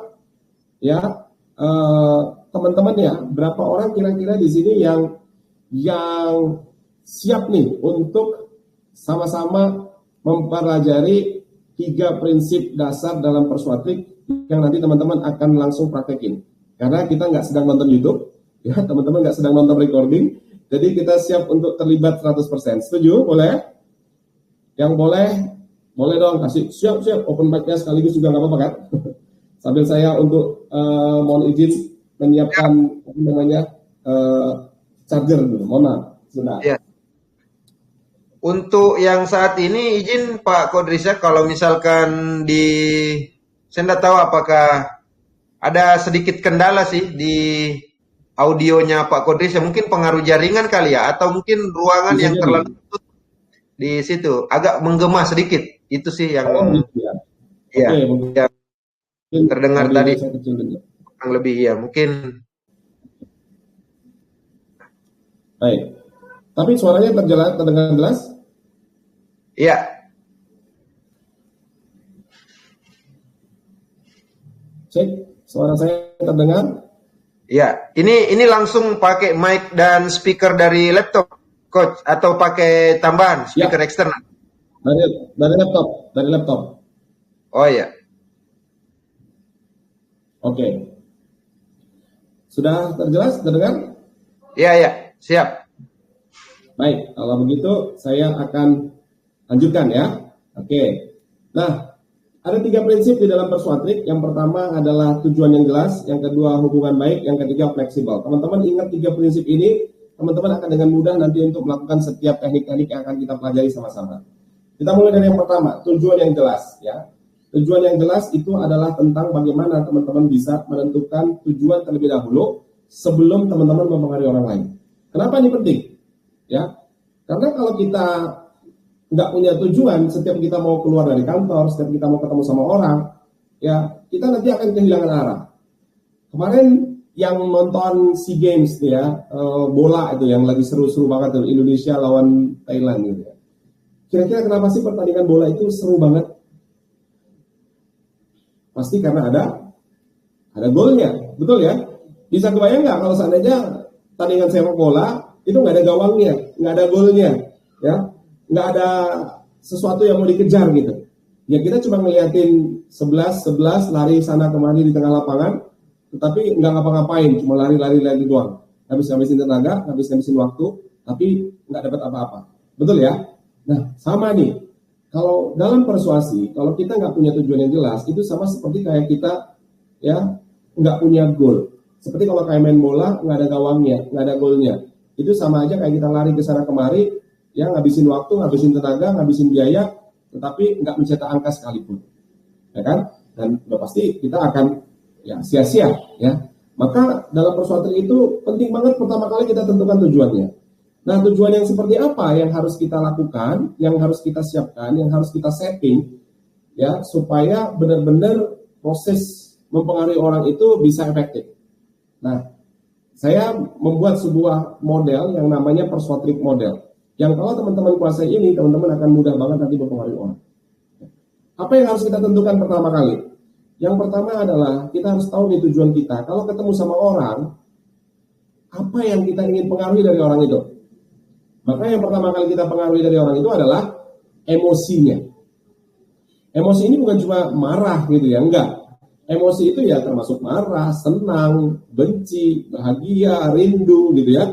B: ya teman-teman ya, berapa orang kira-kira di sini yang siap nih untuk sama-sama mempelajari 3 prinsip dasar dalam persuatrik yang nanti teman-teman akan langsung praktekin. Karena kita nggak sedang nonton YouTube, ya teman-teman nggak sedang nonton recording, jadi kita siap untuk terlibat 100%. Setuju? Boleh? Yang boleh dong, kasih siap, open mic-nya sekaligus juga nggak apa-apa kan? Sambil saya untuk mohon izin menyiapkan charger dulu, mohon maaf. Sudah.
A: Ya. Untuk yang saat ini izin Pak Kodrisa, kalau misalkan saya tidak tahu apakah ada sedikit kendala sih di audionya Pak Kodrisa, mungkin pengaruh jaringan kali ya, atau mungkin ruangan yang terlalu tutup di situ, agak menggema sedikit, itu sih yang ya, terdengar tadi kurang lebih ya, mungkin.
B: Baik. Tapi suaranya terdengar jelas?
A: Iya.
B: Cek, suara saya terdengar?
A: Iya. Ini langsung pakai mic dan speaker dari laptop, Coach, atau pakai tambahan speaker eksternal?
B: Dari laptop.
A: Oh iya.
B: Oke. Sudah terdengar?
A: Iya, siap.
B: Baik, kalau begitu saya akan Lanjutkan ya. Oke. Nah, ada 3 prinsip di dalam persuatrik. Yang pertama adalah tujuan yang jelas, yang kedua hubungan baik, yang ketiga fleksibel. Teman-teman ingat 3 prinsip ini, teman-teman akan dengan mudah nanti untuk melakukan setiap teknik-teknik yang akan kita pelajari sama-sama. Kita mulai dari yang pertama, tujuan yang jelas ya. Tujuan yang jelas itu adalah tentang bagaimana teman-teman bisa menentukan tujuan terlebih dahulu sebelum teman-teman mempengaruhi orang lain. Kenapa ini penting? Ya, karena kalau kita nggak punya tujuan, setiap kita mau keluar dari kantor, setiap kita mau ketemu sama orang, ya kita nanti akan kehilangan arah. Kemarin yang nonton SEA Games ya, bola itu yang lagi seru-seru banget tuh, Indonesia lawan Thailand gitu ya. Kira-kira kenapa sih pertandingan bola itu seru banget? Pasti karena ada golnya, betul ya? Bisa kebayang nggak kalau seandainya tandingan sepak bola itu nggak ada gawangnya, nggak ada golnya, ya? Nggak ada sesuatu yang mau dikejar gitu. Ya kita cuma ngeliatin 11 lari sana kemari di tengah lapangan, tetapi nggak ngapa-ngapain, cuma lari doang. Habis-habisin tenaga, habis-habisin waktu, tapi nggak dapat apa-apa. Betul ya? Nah, sama nih. Kalau dalam persuasi, kalau kita nggak punya tujuan yang jelas, itu sama seperti kayak kita ya nggak punya goal. Seperti kalau kayak main bola, nggak ada gawangnya, nggak ada golnya. Itu sama aja kayak kita lari ke sana kemari, ya ngabisin waktu, ngabisin tenaga, ngabisin biaya, tetapi nggak mencetak angka sekalipun, ya kan? Dan udah pasti kita akan ya sia-sia, ya. Maka dalam persuasi itu penting banget pertama kali kita tentukan tujuannya. Nah, tujuan yang seperti apa yang harus kita lakukan, yang harus kita siapkan, yang harus kita setting, ya supaya benar-benar proses mempengaruhi orang itu bisa efektif. Nah, saya membuat sebuah model yang namanya persuasif model. Yang kalau teman-teman kuasai ini, teman-teman akan mudah banget nanti mempengaruhi orang. Apa yang harus kita tentukan pertama kali? Yang pertama adalah kita harus tahu nih tujuan kita. Kalau ketemu sama orang, apa yang kita ingin pengaruhi dari orang itu? Maka yang pertama kali kita pengaruhi dari orang itu adalah emosinya. Emosi ini bukan cuma marah gitu ya, enggak. Emosi itu ya termasuk marah, senang, benci, bahagia, rindu gitu ya.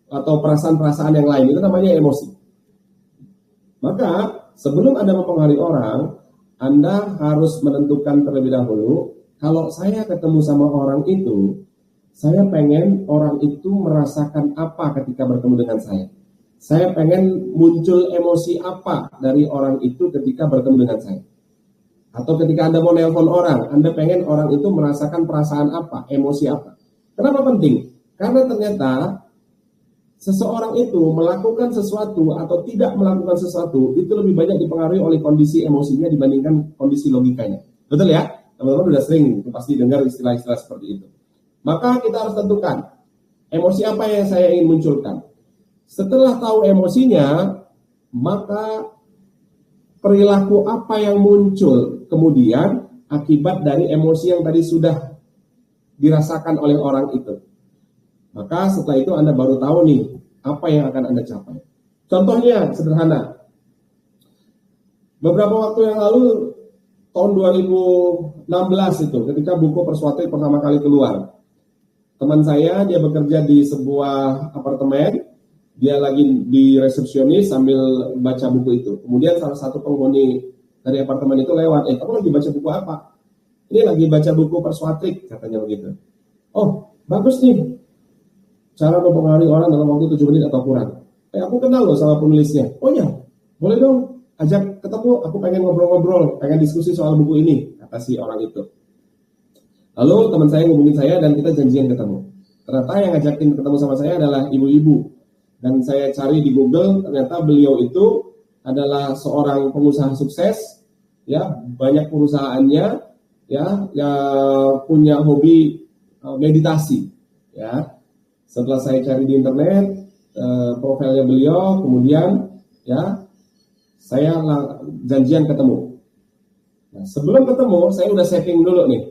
B: Atau perasaan-perasaan yang lain, itu namanya emosi. Maka sebelum Anda mempengaruhi orang, Anda harus menentukan terlebih dahulu, kalau saya ketemu sama orang itu, saya pengen orang itu merasakan apa ketika bertemu dengan saya. Saya pengen muncul emosi apa dari orang itu ketika bertemu dengan saya. Atau ketika Anda mau nelpon orang, Anda pengen orang itu merasakan perasaan apa, emosi apa. Kenapa penting? Karena ternyata seseorang itu melakukan sesuatu atau tidak melakukan sesuatu itu lebih banyak dipengaruhi oleh kondisi emosinya dibandingkan kondisi logikanya. Betul ya? Teman-teman sudah sering pasti dengar istilah-istilah seperti itu. Maka kita harus tentukan emosi apa yang saya ingin munculkan. Setelah tahu emosinya, maka perilaku apa yang muncul kemudian akibat dari emosi yang tadi sudah dirasakan oleh orang itu. Maka setelah itu Anda baru tahu nih apa yang akan Anda capai. Contohnya sederhana. Beberapa waktu yang lalu tahun 2016 itu ketika buku Persuasif pertama kali keluar. Teman saya dia bekerja di sebuah apartemen, dia lagi di resepsionis sambil baca buku itu. Kemudian salah satu penghuni dari apartemen itu lewat, kamu lagi baca buku apa? Ini lagi baca buku Persuasif, katanya begitu. Oh, bagus nih. Cara mempengaruhi orang dalam waktu 7 menit atau kurang. Aku kenal loh sama penulisnya. Oh ya, boleh dong ajak ketemu, aku pengen ngobrol-ngobrol, pengen diskusi soal buku ini, kata si orang itu. Lalu teman saya ngubungin saya dan kita janjian ketemu. Ternyata yang ngajakin ketemu sama saya adalah ibu-ibu. Dan saya cari di Google, ternyata beliau itu adalah seorang pengusaha sukses, ya banyak perusahaannya, ya punya hobi meditasi, ya. Setelah saya cari di internet profilnya beliau, kemudian ya saya janjian ketemu. Nah, sebelum ketemu, saya udah setting dulu nih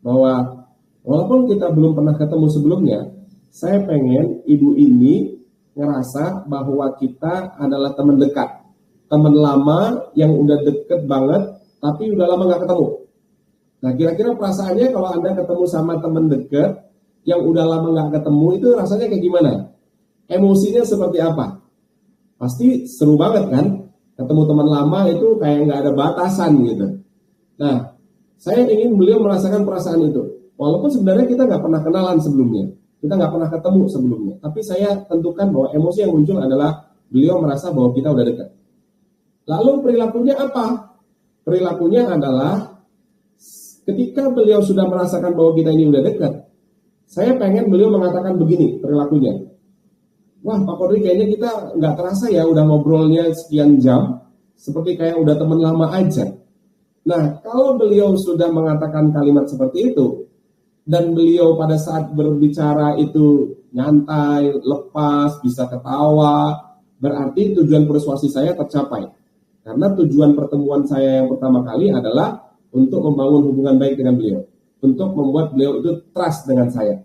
B: bahwa walaupun kita belum pernah ketemu sebelumnya, saya pengen ibu ini ngerasa bahwa kita adalah teman dekat, teman lama yang udah deket banget, tapi udah lama nggak ketemu. Nah, kira-kira perasaannya kalau Anda ketemu sama teman dekat yang udah lama nggak ketemu itu rasanya kayak gimana? Emosinya seperti apa? Pasti seru banget kan? Ketemu teman lama itu kayak nggak ada batasan gitu. Nah, saya ingin beliau merasakan perasaan itu. Walaupun sebenarnya kita nggak pernah kenalan sebelumnya, kita nggak pernah ketemu sebelumnya. Tapi saya tentukan bahwa emosi yang muncul adalah beliau merasa bahwa kita udah dekat. Lalu perilakunya apa? Perilakunya adalah ketika beliau sudah merasakan bahwa kita ini udah dekat, saya pengen beliau mengatakan begini perilakunya. Wah Pak Kodri, kayaknya kita nggak terasa ya udah ngobrolnya sekian jam, seperti kayak udah teman lama aja. Nah, kalau beliau sudah mengatakan kalimat seperti itu, dan beliau pada saat berbicara itu nyantai, lepas, bisa ketawa, berarti tujuan persuasi saya tercapai. Karena tujuan pertemuan saya yang pertama kali adalah untuk membangun hubungan baik dengan beliau, untuk membuat beliau itu trust dengan saya.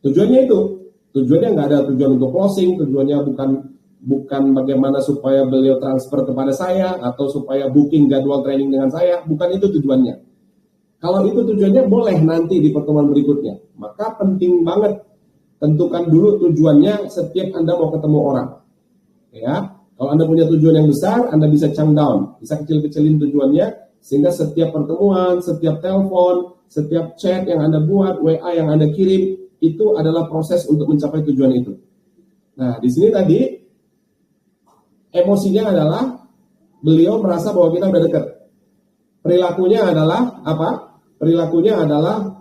B: Tujuannya itu, tujuannya nggak ada tujuan untuk closing, tujuannya bukan bagaimana supaya beliau transfer kepada saya atau supaya booking jadwal training dengan saya, bukan itu tujuannya. Kalau itu tujuannya boleh nanti di pertemuan berikutnya. Maka penting banget tentukan dulu tujuannya setiap Anda mau ketemu orang. Ya, kalau Anda punya tujuan yang besar, Anda bisa chunk down, bisa kecil-kecilin tujuannya sehingga setiap pertemuan, setiap telepon, setiap chat yang Anda buat, WA yang Anda kirim itu adalah proses untuk mencapai tujuan itu. Nah, di sini tadi emosinya adalah beliau merasa bahwa kita udah dekat. Perilakunya adalah apa? Perilakunya adalah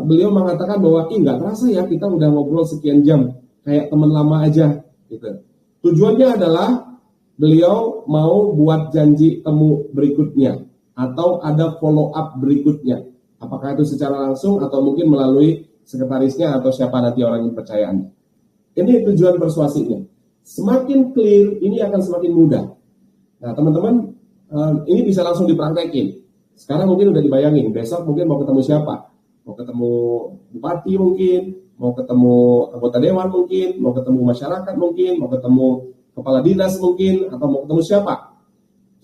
B: beliau mengatakan bahwa nggak terasa ya kita udah ngobrol sekian jam kayak teman lama aja gitu. Tujuannya adalah beliau mau buat janji temu berikutnya atau ada follow up berikutnya. Apakah itu secara langsung atau mungkin melalui sekretarisnya atau siapa nanti orang yang percayaannya. Ini tujuan persuasinya. Semakin clear, ini akan semakin mudah. Nah teman-teman, ini bisa langsung dipraktekin. Sekarang mungkin udah dibayangin, besok mungkin mau ketemu siapa? Mau ketemu bupati mungkin, mau ketemu anggota dewan mungkin, mau ketemu masyarakat mungkin, mau ketemu kepala dinas mungkin, atau mau ketemu siapa?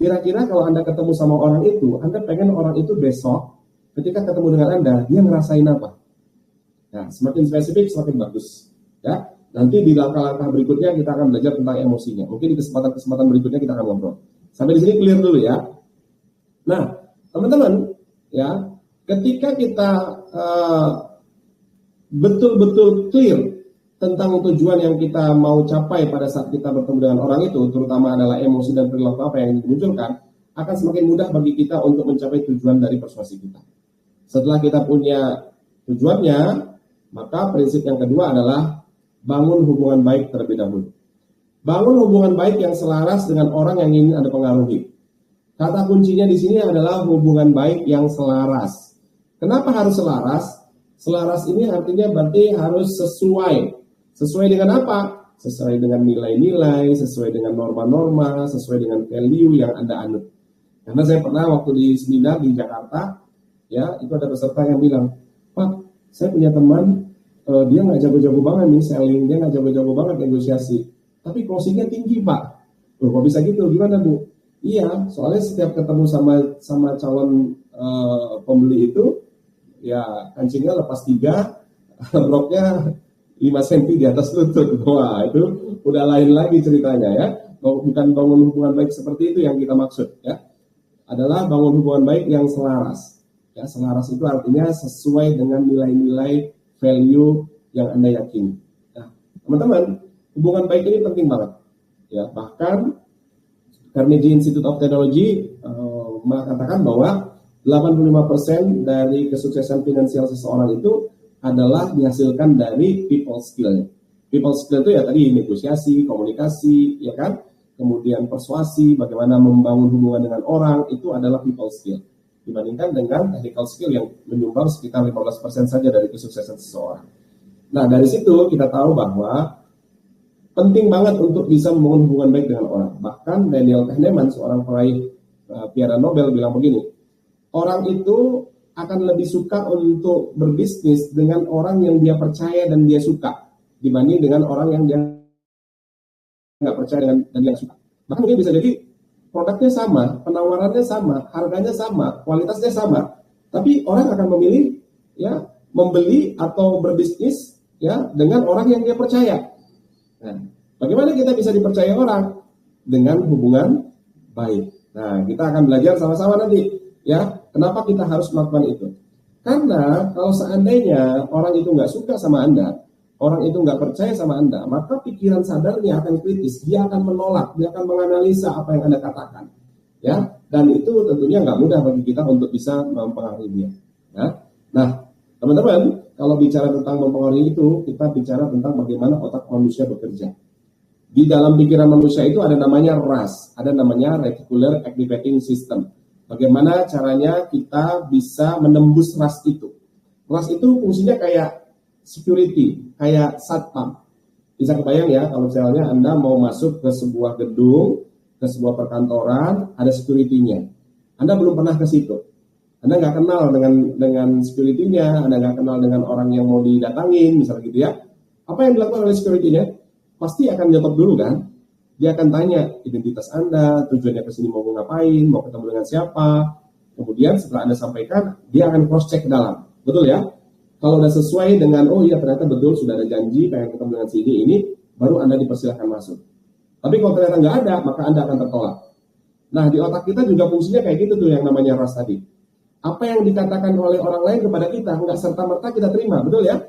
B: Kira-kira kalau Anda ketemu sama orang itu, Anda pengen orang itu besok, ketika ketemu dengan Anda, dia ngerasain apa? Nah, semakin spesifik, semakin bagus. Ya, nanti di langkah-langkah berikutnya kita akan belajar tentang emosinya. Mungkin di kesempatan-kesempatan berikutnya kita akan ngobrol. Sampai di sini clear dulu ya. Nah, teman-teman, ya, ketika kita betul-betul clear tentang tujuan yang kita mau capai pada saat kita bertemu dengan orang itu, terutama adalah emosi dan perilaku apa yang dimunculkan, akan semakin mudah bagi kita untuk mencapai tujuan dari persuasi kita. Setelah kita punya tujuannya, maka prinsip yang kedua adalah bangun hubungan baik terlebih dahulu. Bangun hubungan baik yang selaras dengan orang yang ingin Anda pengaruhi. Kata kuncinya di sini adalah hubungan baik yang selaras. Kenapa harus selaras? Selaras ini artinya berarti harus sesuai. Sesuai dengan apa? Sesuai dengan nilai-nilai, sesuai dengan norma-norma, sesuai dengan value yang Anda anut. Karena saya pernah waktu di seminar di Jakarta, ya itu ada peserta yang bilang, Pak, saya punya teman, dia nggak jago-jago banget nih selling, dia nggak jago-jago banget negosiasi, tapi closingnya tinggi Pak. Loh, kok bisa gitu? Gimana Bu? Iya, soalnya setiap ketemu sama calon pembeli itu, ya kancingnya lepas 3, roknya 5 cm di atas lutut. Wah, itu udah lain lagi ceritanya ya. Bukan bangun hubungan baik seperti itu yang kita maksud ya. Adalah bangun hubungan baik yang selaras. Ya, selaras itu artinya sesuai dengan nilai-nilai value yang Anda yakini. Nah, teman-teman, hubungan baik ini penting banget. Ya, bahkan Carnegie Institute of Technology mengatakan bahwa 85% dari kesuksesan finansial seseorang itu adalah dihasilkan dari people skill. People skill itu ya tadi negosiasi, komunikasi, ya kan? Kemudian persuasi, bagaimana membangun hubungan dengan orang, itu adalah people skill. Dibandingkan dengan technical skill yang menyumbang sekitar 15% saja dari kesuksesan seseorang. Nah, dari situ kita tahu bahwa penting banget untuk bisa membangun hubungan baik dengan orang. Bahkan Daniel Kahneman, seorang peraih piala Nobel, bilang begini, orang itu akan lebih suka untuk berbisnis dengan orang yang dia percaya dan dia suka dibanding dengan orang yang dia nggak percaya dan dia suka. Bahkan mungkin bisa jadi produknya sama, penawarannya sama, harganya sama, kualitasnya sama, tapi orang akan memilih ya membeli atau berbisnis ya dengan orang yang dia percaya. Nah, bagaimana kita bisa dipercaya orang? dengan hubungan baik. Nah, kita akan belajar sama-sama nanti ya, kenapa kita harus melakukan itu. Karena kalau seandainya orang itu nggak suka sama Anda, orang itu nggak percaya sama Anda, maka pikiran sadarnya akan kritis, dia akan menolak, dia akan menganalisa apa yang Anda katakan. Ya, dan itu tentunya nggak mudah bagi kita untuk bisa mempengaruhi dia. Ya. Nah, teman-teman, kalau bicara tentang mempengaruhi itu, kita bicara tentang bagaimana otak manusia bekerja. Di dalam pikiran manusia itu ada namanya RAS, ada namanya Reticular Activating System. Bagaimana caranya kita bisa menembus RAS itu. RAS itu fungsinya kayak security, kayak satpam. Bisa kebayang ya, kalau misalnya Anda mau masuk ke sebuah gedung, ke sebuah perkantoran, ada security-nya. Anda belum pernah ke situ. Anda nggak kenal dengan security-nya, Anda nggak kenal dengan orang yang mau didatangin, misalnya gitu ya. Apa yang dilakukan oleh security-nya? Pasti akan nyetok dulu kan. Dia akan tanya identitas Anda, tujuannya ke sini mau ngapain, mau ketemu dengan siapa. Kemudian setelah Anda sampaikan, dia akan cross-check ke dalam. Betul ya? Kalau sudah sesuai dengan, oh iya ternyata betul, sudah ada janji, pengen ketemu dengan si ini, baru Anda dipersilakan masuk. Tapi kalau ternyata nggak ada, maka Anda akan tertolak. Nah, di otak kita juga fungsinya kayak gitu tuh yang namanya RAS tadi. Apa yang dikatakan oleh orang lain kepada kita, nggak serta-merta kita terima, betul ya?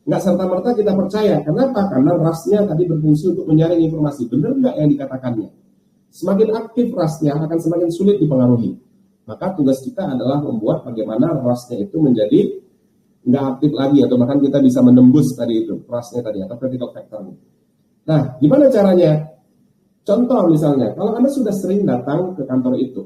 B: Nggak serta-merta kita percaya. Kenapa? Karena RAS-nya tadi berfungsi untuk menyaring informasi. Benar nggak yang dikatakannya? Semakin aktif RAS-nya akan semakin sulit dipengaruhi. Maka tugas kita adalah membuat bagaimana RAS-nya itu menjadi nggak aktif lagi, atau bahkan kita bisa menembus tadi itu, RAS-nya tadi, atau critical factor-nya. Nah, gimana caranya? Contoh misalnya, kalau Anda sudah sering datang ke kantor itu,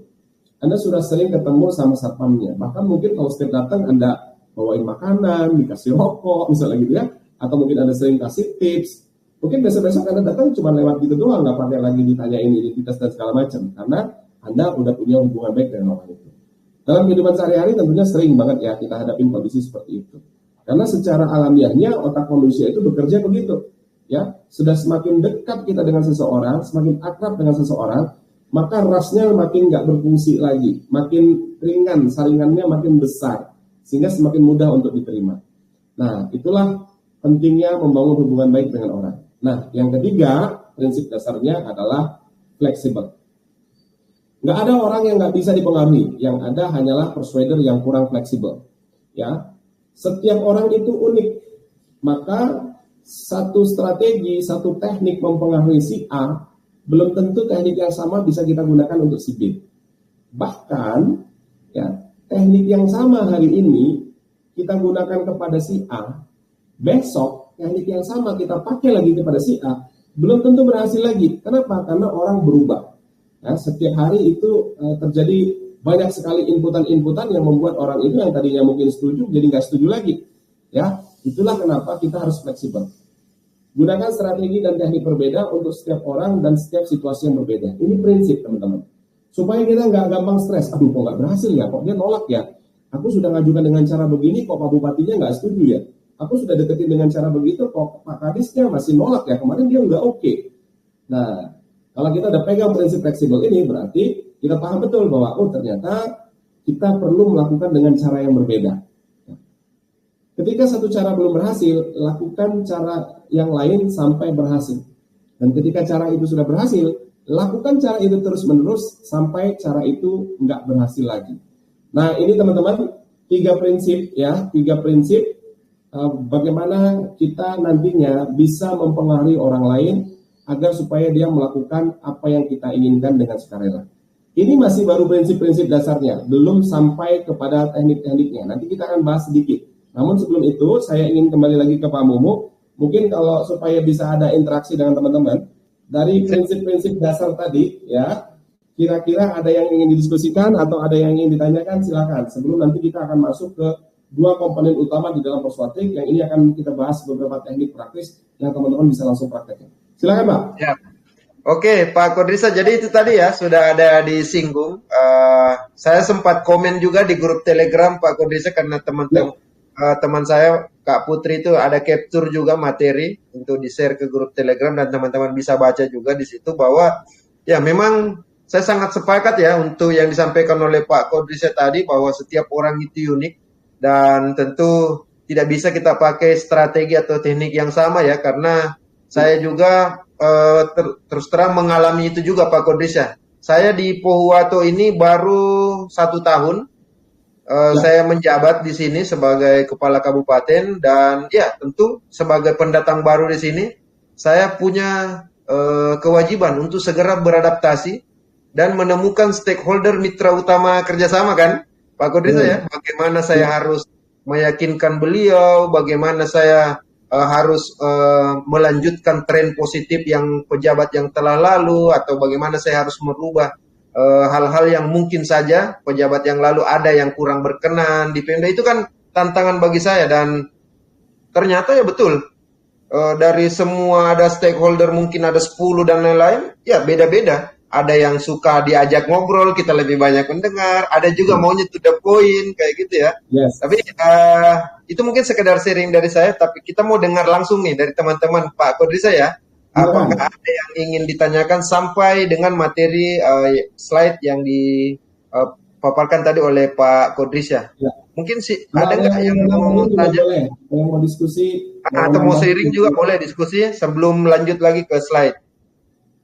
B: Anda sudah sering ketemu sama satpamnya, bahkan mungkin kalau setiap datang Anda bawain makanan, dikasih rokok, misalnya gitu ya, atau mungkin Anda sering kasih tips, mungkin besok-besok Anda datang cuma lewat gitu doang, nggak pakai lagi ditanyain identitas dan segala macam, karena Anda udah punya hubungan baik dengan orang itu. Dalam kehidupan sehari-hari tentunya sering banget ya kita hadapin kondisi seperti itu, karena secara alamiahnya otak manusia itu bekerja begitu. Ya, sudah semakin dekat kita dengan seseorang, semakin akrab dengan seseorang, maka RAS-nya makin nggak berfungsi lagi, makin ringan, saringannya makin besar, sehingga semakin mudah untuk diterima. Nah, itulah pentingnya membangun hubungan baik dengan orang. Nah, yang ketiga, prinsip dasarnya adalah fleksibel. Nggak ada orang yang nggak bisa dipengaruhi, yang ada hanyalah persuader yang kurang fleksibel. Ya, setiap orang itu unik, maka satu strategi, satu teknik mempengaruhi si A, belum tentu teknik yang sama bisa kita gunakan untuk si B. Bahkan, ya, teknik yang sama hari ini kita gunakan kepada si A, besok teknik yang sama kita pakai lagi kepada si A, belum tentu berhasil lagi. Kenapa? Karena orang berubah. Ya, setiap hari itu terjadi banyak sekali inputan-inputan yang membuat orang itu yang tadinya mungkin setuju jadi nggak setuju lagi. Ya, itulah kenapa kita harus fleksibel. Gunakan strategi dan teknik berbeda untuk setiap orang dan setiap situasi yang berbeda. Ini prinsip teman-teman. Supaya kita nggak gampang stres. Aduh, kok nggak berhasil ya? Kok dia nolak ya? Aku sudah ngajukan dengan cara begini, kok Pak Bupatinya nggak setuju ya? Aku sudah deketin dengan cara begitu, kok Pak Kadisnya masih nolak ya? Kemarin dia udah oke. Nah, kalau kita udah pegang prinsip fleksibel ini, berarti kita paham betul bahwa oh ternyata kita perlu melakukan dengan cara yang berbeda. Ketika satu cara belum berhasil, lakukan cara yang lain sampai berhasil. Dan ketika cara itu sudah berhasil, lakukan cara itu terus-menerus sampai cara itu nggak berhasil lagi. Nah, ini teman-teman, tiga prinsip bagaimana kita nantinya bisa mempengaruhi orang lain agar supaya dia melakukan apa yang kita inginkan dengan sukarela. Ini masih baru prinsip-prinsip dasarnya, belum sampai kepada teknik-tekniknya. Nanti kita akan bahas sedikit. Namun sebelum itu, saya ingin kembali lagi ke Pak Mumu. Mungkin kalau supaya bisa ada interaksi dengan teman-teman, dari prinsip-prinsip dasar tadi, ya, kira-kira ada yang ingin didiskusikan atau ada yang ingin ditanyakan, silakan. Sebelum nanti kita akan masuk ke dua komponen utama di dalam persuasif, yang ini akan kita bahas beberapa teknik praktis yang teman-teman bisa langsung praktekkan. Silakan, Pak. Ya.
A: Oke, Pak Kodrisa, jadi itu tadi ya, sudah ada disinggung. Saya sempat komen juga di grup Telegram, Pak Kodrisa, karena teman saya, Kak Putri itu ada capture juga materi untuk di-share ke grup Telegram dan teman-teman bisa baca juga di situ bahwa ya memang saya sangat sepakat ya untuk yang disampaikan oleh Pak Kodrisa tadi bahwa setiap orang itu unik dan tentu tidak bisa kita pakai strategi atau teknik yang sama ya, karena saya juga terus terang mengalami itu juga Pak Kodrisha. Saya di Pohuwato ini baru 1 tahun. Saya menjabat di sini sebagai kepala kabupaten dan ya tentu sebagai pendatang baru di sini saya punya kewajiban untuk segera beradaptasi dan menemukan stakeholder mitra utama kerjasama kan Pak Kodrisha ya. Bagaimana saya harus meyakinkan beliau, bagaimana saya harus melanjutkan tren positif yang pejabat yang telah lalu, atau bagaimana saya harus merubah hal-hal yang mungkin saja pejabat yang lalu ada yang kurang berkenan di Pemda. Itu kan tantangan bagi saya dan ternyata ya betul dari semua ada stakeholder mungkin ada 10 dan lain-lain ya beda-beda. Ada yang suka diajak ngobrol, kita lebih banyak mendengar. Ada juga maunya to the point, kayak gitu ya.
B: Yes.
A: Tapi itu mungkin sekedar sharing dari saya, tapi kita mau dengar langsung nih dari teman-teman Pak Kodrisha ya. Apakah ada yang ingin ditanyakan sampai dengan materi slide yang dipaparkan tadi oleh Pak Kodrisha? Ya. Mungkin sih ada nggak yang mau tanya?
B: Yang mau diskusi?
A: Atau mau sharing juga boleh diskusi sebelum lanjut lagi ke slide.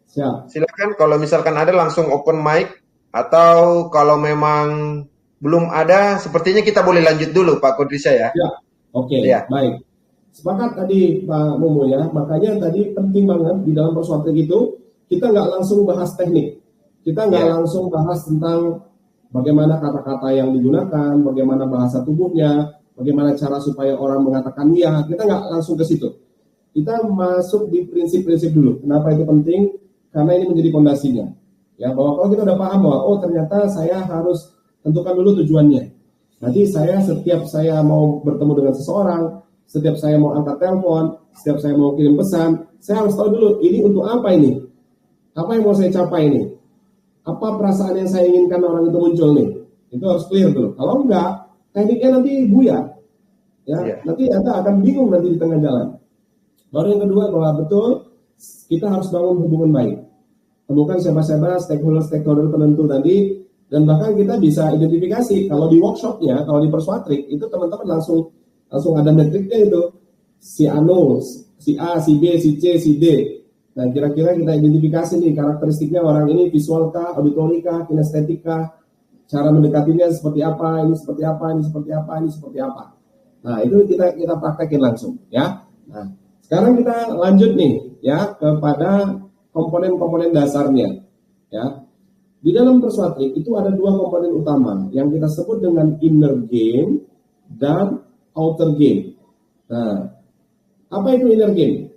B: Siap.
A: Silakan kalau misalkan ada langsung open mic, atau kalau memang belum ada sepertinya kita boleh lanjut dulu Pak Kodrisha ya.
B: Ya. Oke, baik. Sepakat tadi Pak Momo ya, makanya tadi penting banget di dalam persuasif itu kita nggak langsung bahas teknik, kita nggak langsung bahas tentang bagaimana kata-kata yang digunakan, bagaimana bahasa tubuhnya, bagaimana cara supaya orang mengatakan ya, kita nggak langsung ke situ. Kita masuk di prinsip-prinsip dulu. Kenapa itu penting? Karena ini menjadi fondasinya. Ya, bahwa kalau kita udah paham bahwa oh ternyata saya harus tentukan dulu tujuannya. Nanti setiap saya mau bertemu dengan seseorang, setiap saya mau angkat telepon, setiap saya mau kirim pesan, saya harus tahu dulu ini untuk apa ini? Apa yang mau saya capai ini? Apa perasaan yang saya inginkan orang itu muncul nih? Itu harus clear dulu. Kalau enggak, tekniknya nanti buyar. Ya, nanti Anda akan bingung nanti di tengah jalan. Baru yang kedua bahwa betul kita harus bangun hubungan baik. Temukan siapa-siapa stakeholder tertentu tadi, dan bahkan kita bisa identifikasi kalau di workshopnya, kalau di Persuatrik itu teman-teman langsung ada metriknya itu, si Anu, si A, si B, si C, si D. Nah kira-kira kita identifikasi nih karakteristiknya orang ini visual kah, auditori kah, kinestetik kah, cara mendekatinya seperti apa, ini seperti apa, ini seperti apa, ini seperti apa. Nah itu kita praktekin langsung ya. Nah sekarang kita lanjut nih ya kepada komponen-komponen dasarnya ya. Di dalam Persuatrik itu ada 2 komponen utama yang kita sebut dengan inner game dan outer game. Nah, apa itu inner game?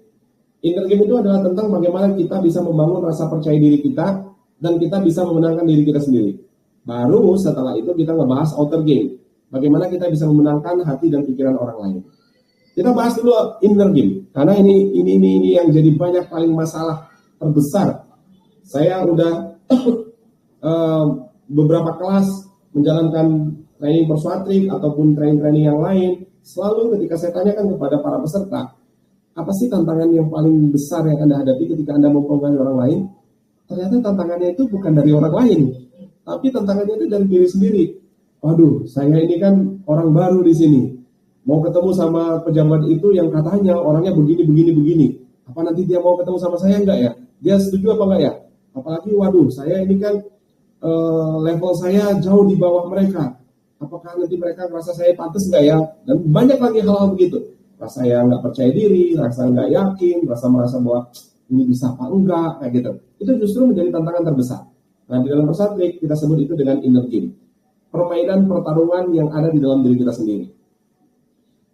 B: Inner game itu adalah tentang bagaimana kita bisa membangun rasa percaya diri kita dan kita bisa memenangkan diri kita sendiri. Baru setelah itu kita ngebahas outer game. Bagaimana kita bisa memenangkan hati dan pikiran orang lain. Kita bahas dulu inner game karena ini yang jadi banyak paling masalah terbesar. Saya udah beberapa kelas menjalankan training Persuatrik ataupun training-training yang lain, selalu ketika saya tanyakan kepada para peserta, apa sih tantangan yang paling besar yang Anda hadapi ketika Anda mempengaruhi orang lain? Ternyata tantangannya itu bukan dari orang lain, tapi tantangannya itu dari diri sendiri. Waduh, saya ini kan orang baru di sini, mau ketemu sama pejabat itu yang katanya orangnya begini. Apa nanti dia mau ketemu sama saya enggak ya? Dia setuju apa enggak ya? Apalagi waduh, saya ini kan level saya jauh di bawah mereka. Apakah nanti mereka merasa saya pantas enggak ya? Dan banyak lagi hal-hal begitu. Rasa yang enggak percaya diri, rasa enggak yakin, merasa bahwa ini bisa apa enggak, kayak gitu. Itu justru menjadi tantangan terbesar. Nah, di dalam Persuatrik kita sebut itu dengan inner game. Permainan pertarungan yang ada di dalam diri kita sendiri.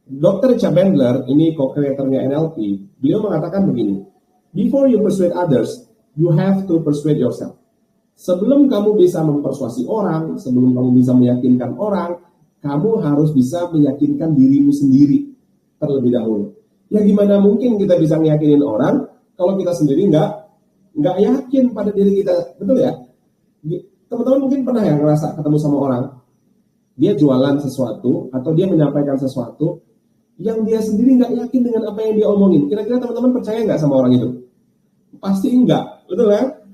B: Dr. Richard Bandler, ini co-creatornya NLP, beliau mengatakan begini, before you persuade others, you have to persuade yourself. Sebelum kamu bisa mempersuasi orang, sebelum kamu bisa meyakinkan orang, kamu harus bisa meyakinkan dirimu sendiri terlebih dahulu. Ya gimana mungkin kita bisa meyakinin orang kalau kita sendiri nggak yakin pada diri kita, betul ya? Teman-teman mungkin pernah ya ngerasa ketemu sama orang, dia jualan sesuatu atau dia menyampaikan sesuatu yang dia sendiri nggak yakin dengan apa yang dia omongin. Kira-kira teman-teman percaya nggak sama orang itu? Pasti enggak, betul kan?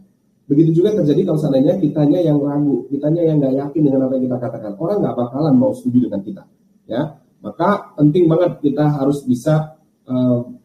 B: Begitu juga terjadi kalau seandainya kitanya yang ragu, kitanya yang nggak yakin dengan apa yang kita katakan. Orang nggak bakalan mau setuju dengan kita, ya. Maka penting banget kita harus bisa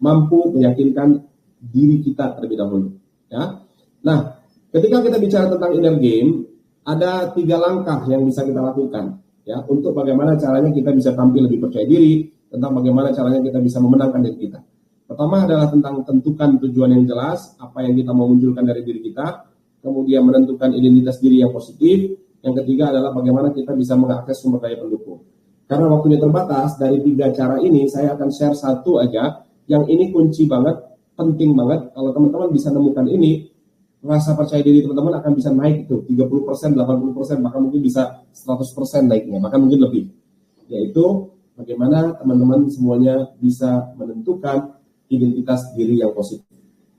B: mampu meyakinkan diri kita terlebih dahulu. Ya. Nah, ketika kita bicara tentang inner game, ada 3 langkah yang bisa kita lakukan ya untuk bagaimana caranya kita bisa tampil lebih percaya diri, tentang bagaimana caranya kita bisa memenangkan diri kita. Pertama adalah tentang tentukan tujuan yang jelas, apa yang kita mau munculkan dari diri kita, kemudian menentukan identitas diri yang positif, yang ketiga adalah bagaimana kita bisa mengakses sumber daya pendukung. Karena waktunya terbatas, dari 3 cara ini saya akan share satu aja, yang ini kunci banget, penting banget. Kalau teman-teman bisa nemukan ini, rasa percaya diri teman-teman akan bisa naik itu 30%, 80%, bahkan mungkin bisa 100% naiknya, bahkan mungkin lebih. Yaitu bagaimana teman-teman semuanya bisa menentukan identitas diri yang positif.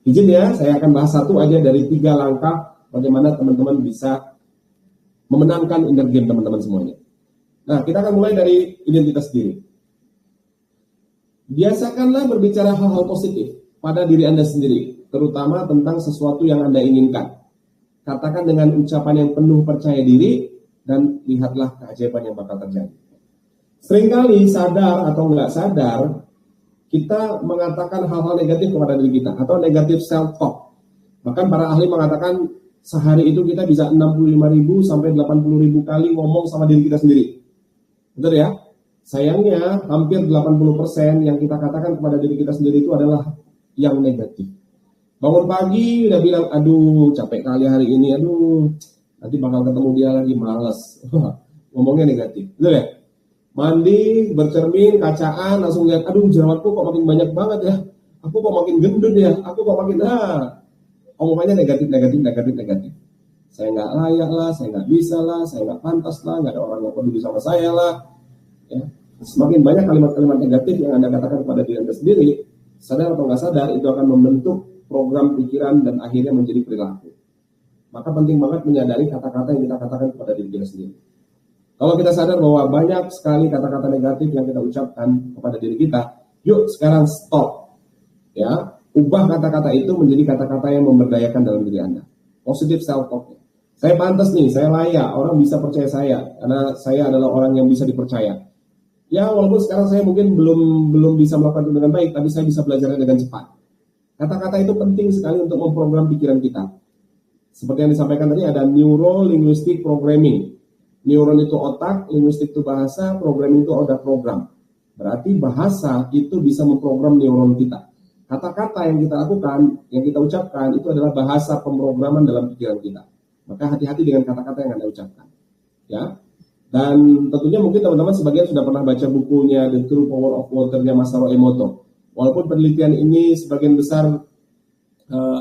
B: Izin ya, saya akan bahas satu aja dari 3 langkah bagaimana teman-teman bisa memenangkan inner game teman-teman semuanya. Nah, kita akan mulai dari identitas diri. Biasakanlah berbicara hal-hal positif pada diri Anda sendiri, terutama tentang sesuatu yang Anda inginkan. Katakan dengan ucapan yang penuh percaya diri, dan lihatlah keajaiban yang bakal terjadi. Seringkali sadar atau nggak sadar, kita mengatakan hal-hal negatif kepada diri kita, atau negatif self-talk. Bahkan para ahli mengatakan, sehari itu kita bisa 65.000 sampai 80.000 kali ngomong sama diri kita sendiri. Betul ya? Sayangnya, hampir 80% yang kita katakan kepada diri kita sendiri itu adalah yang negatif. Bangun pagi udah bilang, aduh capek kali hari ini, aduh nanti bakal ketemu dia lagi, males. Ngomongnya negatif, betul ya? Mandi, bercermin, kacaan, langsung lihat, aduh jerawatku kok makin banyak banget ya, aku kok makin gendut ya, aku kok makin, omongannya negatif. Saya nggak layak lah, saya nggak bisa lah, saya nggak pantas lah, nggak ada orang yang peduli sama saya lah. Ya. Semakin banyak kalimat-kalimat negatif yang Anda katakan kepada diri Anda sendiri, sadar atau nggak sadar, itu akan membentuk program pikiran dan akhirnya menjadi perilaku. Maka penting banget menyadari kata-kata yang kita katakan kepada diri kita sendiri. Kalau kita sadar bahwa banyak sekali kata-kata negatif yang kita ucapkan kepada diri kita, yuk sekarang stop. Ya, ubah kata-kata itu menjadi kata-kata yang memberdayakan dalam diri Anda. Positive self-talk. Saya pantas nih, saya layak, orang bisa percaya saya, karena saya adalah orang yang bisa dipercaya. Ya, walaupun sekarang saya mungkin belum bisa melakukan itu dengan baik, tapi saya bisa belajarnya dengan cepat. Kata-kata itu penting sekali untuk memprogram pikiran kita. Seperti yang disampaikan tadi, ada neuro-linguistic programming. Neuron itu otak, linguistik itu bahasa, programming itu ada program. Berarti bahasa itu bisa memprogram neuron kita. Kata-kata yang kita lakukan, yang kita ucapkan, itu adalah bahasa pemrograman dalam pikiran kita. Maka hati-hati dengan kata-kata yang Anda ucapkan. Ya. Dan tentunya mungkin teman-teman sebagian sudah pernah baca bukunya The True Power of Water-nya Masaru Emoto. Walaupun penelitian ini sebagian besar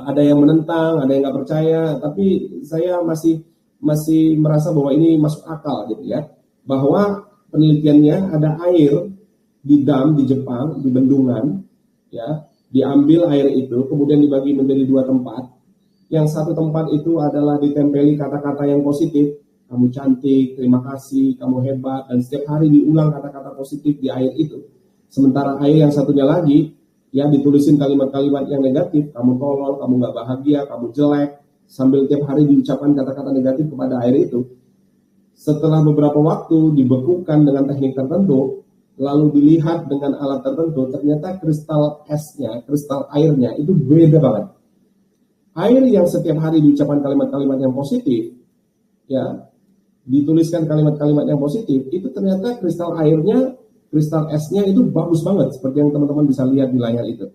B: ada yang menentang, ada yang nggak percaya, tapi saya masih merasa bahwa ini masuk akal gitu ya. Bahwa penelitiannya ada air di dam di Jepang, di bendungan, ya, diambil air itu, kemudian dibagi menjadi 2 tempat. Yang satu tempat itu adalah ditempeli kata-kata yang positif, kamu cantik, terima kasih, kamu hebat, dan setiap hari diulang kata-kata positif di air itu. Sementara air yang satunya lagi, ya ditulisin kalimat-kalimat yang negatif, kamu tolol, kamu nggak bahagia, kamu jelek, sambil tiap hari diucapkan kata-kata negatif kepada air itu. Setelah beberapa waktu dibekukan dengan teknik tertentu, lalu dilihat dengan alat tertentu, ternyata kristal esnya, kristal airnya itu beda banget. Air yang setiap hari diucapkan kalimat-kalimat yang positif, ya, dituliskan kalimat-kalimat yang positif, itu ternyata kristal airnya, kristal esnya itu bagus banget, seperti yang teman-teman bisa lihat di layar itu.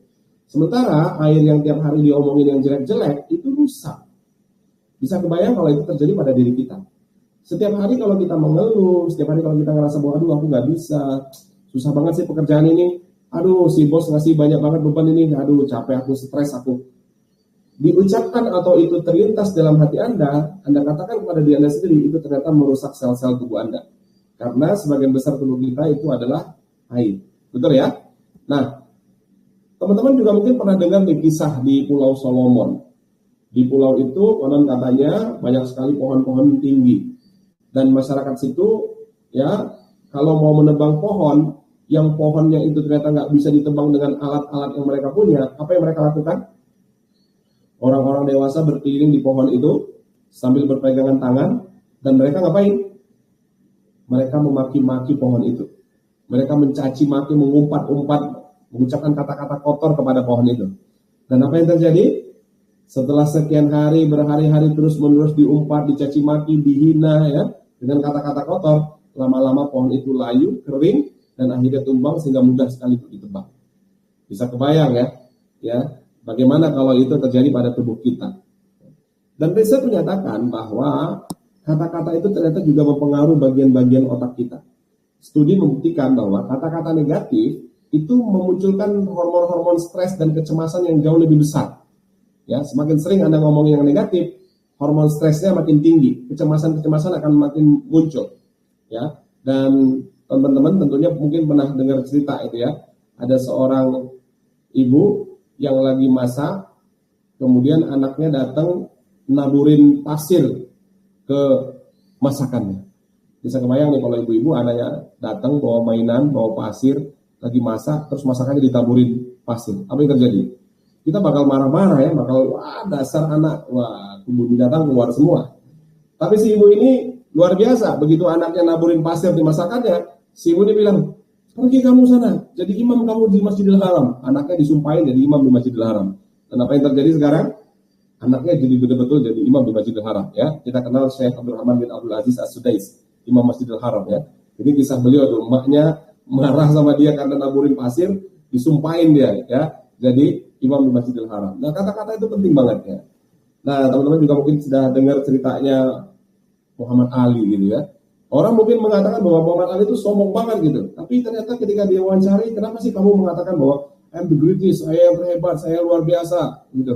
B: Sementara air yang tiap hari diomongin yang jelek-jelek, itu rusak. Bisa kebayang kalau itu terjadi pada diri kita. Setiap hari kalau kita mengeluh, setiap hari kalau kita ngerasa bahwa aduh aku nggak bisa, susah banget sih pekerjaan ini, aduh si bos ngasih banyak banget beban ini, aduh capek aku, stres aku. Diucapkan atau itu terlintas dalam hati Anda katakan kepada diri Anda sendiri, itu ternyata merusak sel-sel tubuh Anda. Karena sebagian besar tubuh kita itu adalah air. Betul ya? Nah, teman-teman juga mungkin pernah dengar nih kisah di Pulau Solomon. Di pulau itu konon katanya banyak sekali pohon-pohon tinggi. Dan masyarakat situ, ya, kalau mau menebang pohon, yang pohonnya itu ternyata nggak bisa ditebang dengan alat-alat yang mereka punya, apa yang mereka lakukan? Orang-orang dewasa berkeliling di pohon itu sambil berpegangan tangan, dan mereka ngapain? Mereka memaki-maki pohon itu. Mereka mencaci maki, mengumpat-umpat, mengucapkan kata-kata kotor kepada pohon itu. Dan apa yang terjadi? Setelah sekian hari, berhari-hari terus-menerus diumpat, dicaci maki, dihina ya, dengan kata-kata kotor, lama-lama pohon itu layu, kering, dan akhirnya tumbang sehingga mudah sekali untuk ditebang. Bisa kebayang ya, bagaimana kalau itu terjadi pada tubuh kita. Dan riset menyatakan bahwa kata-kata itu ternyata juga mempengaruhi bagian-bagian otak kita. Studi membuktikan bahwa kata-kata negatif itu memunculkan hormon-hormon stres dan kecemasan yang jauh lebih besar. Ya, semakin sering Anda ngomong yang negatif, hormon stresnya makin tinggi, kecemasan-kecemasan akan makin muncul. Ya, dan teman-teman tentunya mungkin pernah dengar cerita itu ya, ada seorang ibu yang lagi masak, kemudian anaknya datang naburin pasir ke masakannya. Bisa kebayang nih kalau ibu-ibu anaknya datang bawa mainan, bawa pasir, lagi masak, terus masakannya ditaburin pasir. Apa yang terjadi? Kita bakal marah-marah ya, bakal wah dasar anak, wah kebun binatang keluar semua. Tapi si ibu ini luar biasa, begitu anaknya naburin pasir di masakannya, si ibu ini bilang, pergi kamu sana, jadi imam kamu di Masjidil Haram. Anaknya disumpahin jadi imam di Masjidil Haram. Dan apa yang terjadi sekarang? Anaknya jadi betul-betul jadi imam di Masjidil Haram ya. Kita kenal Syekh Abdurrahman bin Abdul Aziz As-Sudais, imam Masjidil Haram ya. Jadi kisah beliau tuh, emaknya marah sama dia karena naburin pasir, disumpahin dia ya. Jadi imam di Masjidil Haram. Nah, kata-kata itu penting banget ya. Nah, teman-teman juga mungkin sudah dengar ceritanya Muhammad Ali gitu ya. Orang mungkin mengatakan bahwa Muhammad Ali itu sombong banget gitu. Tapi ternyata ketika dia wawancari, kenapa sih kamu mengatakan bahwa I'm the greatest, saya yang terhebat, saya luar biasa gitu.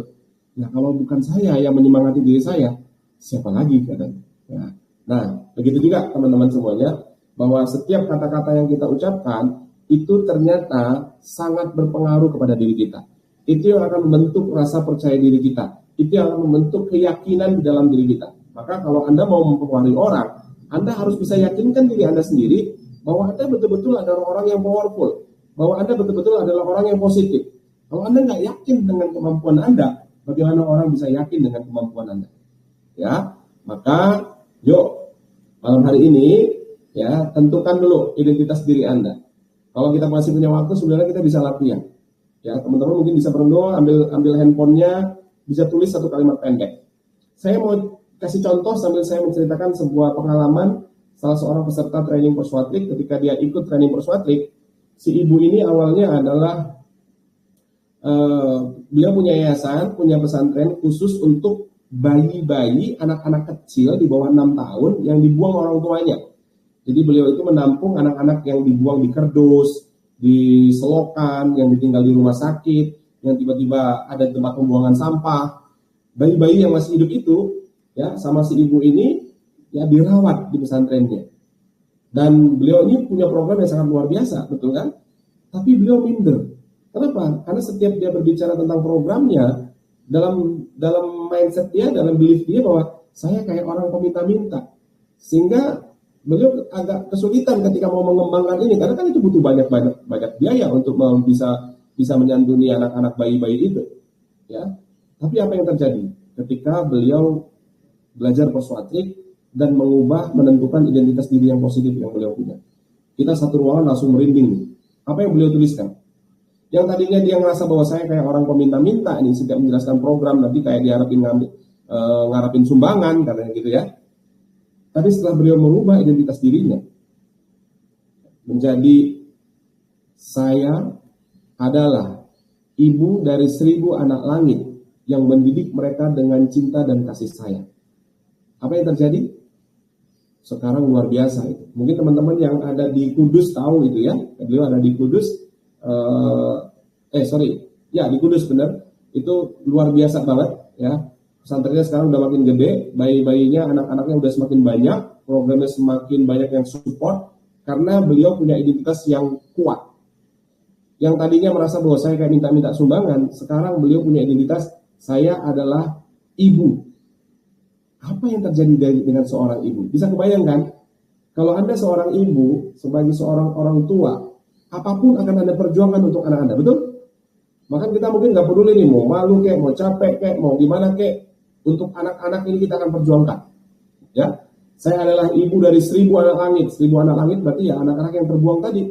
B: Nah, kalau bukan saya yang menyemangati diri saya, siapa lagi katanya. Ya. Nah, begitu juga teman-teman semuanya, bahwa setiap kata-kata yang kita ucapkan itu ternyata sangat berpengaruh kepada diri kita. Itu yang akan membentuk rasa percaya diri kita. Itu yang akan membentuk keyakinan di dalam diri kita. Maka kalau Anda mau mempengaruhi orang, Anda harus bisa yakinkan diri Anda sendiri bahwa Anda betul-betul adalah orang yang powerful, bahwa Anda betul-betul adalah orang yang positif. Kalau Anda nggak yakin dengan kemampuan Anda, bagaimana orang bisa yakin dengan kemampuan Anda? Ya, maka yuk malam hari ini ya tentukan dulu identitas diri Anda. Kalau kita masih punya waktu, sebenarnya kita bisa latihan. Ya, teman-teman mungkin bisa berdoa, ambil handphonenya, bisa tulis satu kalimat pendek. Saya mau kasih contoh sambil saya menceritakan sebuah pengalaman salah seorang peserta training Perswatrik. Ketika dia ikut training Perswatrik, si ibu ini awalnya adalah beliau punya yayasan, punya pesantren khusus untuk bayi-bayi, anak-anak kecil di bawah 6 tahun yang dibuang orang tuanya. Jadi beliau itu menampung anak-anak yang dibuang di kerdus, di selokan, yang ditinggal di rumah sakit, yang tiba-tiba ada tempat pembuangan sampah. Bayi-bayi yang masih hidup itu, ya, sama si ibu ini, ya dirawat di pesantrennya. Dan beliau ini punya program yang sangat luar biasa, betul kan? Tapi beliau minder. Kenapa? Karena setiap dia berbicara tentang programnya, dalam mindset dia, dalam belief dia bahwa saya kayak orang peminta-minta. Sehingga beliau agak kesulitan ketika mau mengembangkan ini, karena kan itu butuh banyak biaya untuk bisa menyantuni anak-anak bayi-bayi itu, ya. Tapi apa yang terjadi ketika beliau belajar Perswatrik dan menentukan identitas diri yang positif yang beliau punya? Kita satu ruangan langsung merinding. Apa yang beliau tuliskan? Yang tadinya dia ngerasa bahwa saya kayak orang peminta-minta ini, setiap menjelaskan program nanti kayak ngarapin sumbangan katanya gitu ya. Tapi setelah beliau mengubah identitas dirinya menjadi saya adalah ibu dari 1000 anak langit yang mendidik mereka dengan cinta dan kasih sayang. Apa yang terjadi? Sekarang luar biasa itu. Mungkin teman-teman yang ada di Kudus tahu itu ya. Beliau ada di Kudus. Di Kudus benar. Itu luar biasa banget ya. Pesantrennya sekarang udah makin gede, bayi-bayinya, anak-anaknya udah semakin banyak, programnya semakin banyak yang support, karena beliau punya identitas yang kuat. Yang tadinya merasa bahwa saya kayak minta-minta sumbangan, sekarang beliau punya identitas, saya adalah ibu. Apa yang terjadi dengan seorang ibu? Bisa kebayangkan, kalau Anda seorang ibu, sebagai seorang orang tua, apapun akan Anda perjuangkan untuk anak Anda, betul? Maka kita mungkin nggak peduli nih, mau malu kek, mau capek kek, mau gimana kek, untuk anak-anak ini kita akan perjuangkan. Ya, saya adalah ibu dari 1000 anak langit. 1000 anak langit berarti ya anak-anak yang terbuang tadi,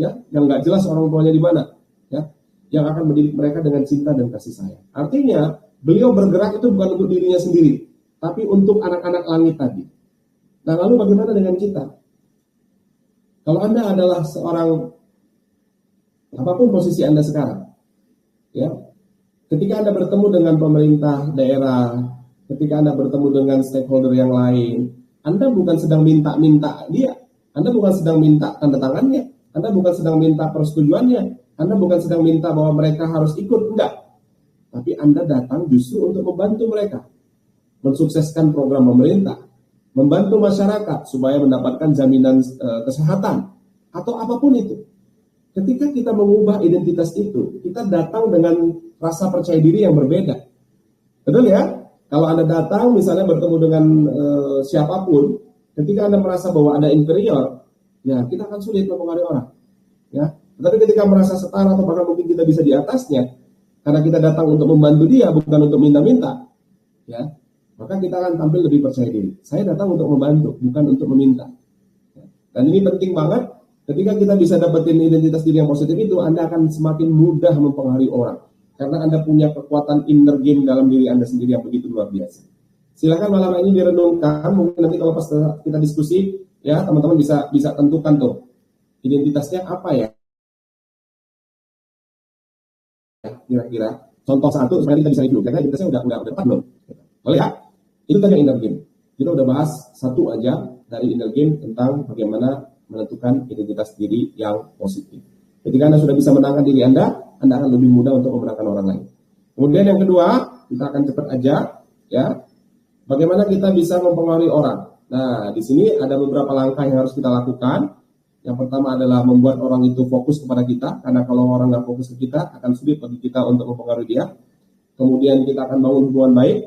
B: ya, yang nggak jelas orang tuanya di mana. Ya, yang akan mendidik mereka dengan cinta dan kasih sayang. Artinya, beliau bergerak itu bukan untuk dirinya sendiri, tapi untuk anak-anak langit tadi. Nah, lalu bagaimana dengan kita? Kalau Anda adalah seorang, apapun posisi Anda sekarang, ya, ketika Anda bertemu dengan pemerintah daerah, ketika Anda bertemu dengan stakeholder yang lain, Anda bukan sedang minta-minta dia, Anda bukan sedang minta tanda tangannya, Anda bukan sedang minta persetujuannya, Anda bukan sedang minta bahwa mereka harus ikut, enggak. Tapi Anda datang justru untuk membantu mereka, mensukseskan program pemerintah, membantu masyarakat supaya mendapatkan jaminan kesehatan, atau apapun itu. Ketika kita mengubah identitas itu, kita datang dengan rasa percaya diri yang berbeda. Betul ya? Kalau Anda datang misalnya bertemu dengan siapapun, ketika Anda merasa bahwa Anda inferior, ya kita akan sulit mempengaruhi orang. Ya. Tetapi ketika merasa setara atau bahkan mungkin kita bisa di atasnya, karena kita datang untuk membantu dia, bukan untuk minta-minta, ya, maka kita akan tampil lebih percaya diri. Saya datang untuk membantu, bukan untuk meminta. Dan ini penting banget, ketika kita bisa dapetin identitas diri yang positif itu, Anda akan semakin mudah mempengaruhi orang. Karena Anda punya kekuatan inner game dalam diri Anda sendiri yang begitu luar biasa. Silakan malam ini direnungkan, mungkin nanti kalau pas kita diskusi, ya teman-teman bisa tentukan tuh, identitasnya apa ya? Kira-kira contoh satu supaya kita bisa review, karena identitasnya udah tepat belum? Boleh ya? Itu tadi inner game. Kita udah bahas satu aja dari inner game tentang bagaimana menentukan identitas diri yang positif. Ketika Anda sudah bisa menangkan diri Anda akan lebih mudah untuk memenangkan orang lain. Kemudian yang kedua, kita akan cepat aja, ya. Bagaimana kita bisa mempengaruhi orang? Nah, di sini ada beberapa langkah yang harus kita lakukan. Yang pertama adalah membuat orang itu fokus kepada kita, karena kalau orang nggak fokus ke kita, akan sulit bagi kita untuk mempengaruhi dia. Kemudian kita akan bangun hubungan baik,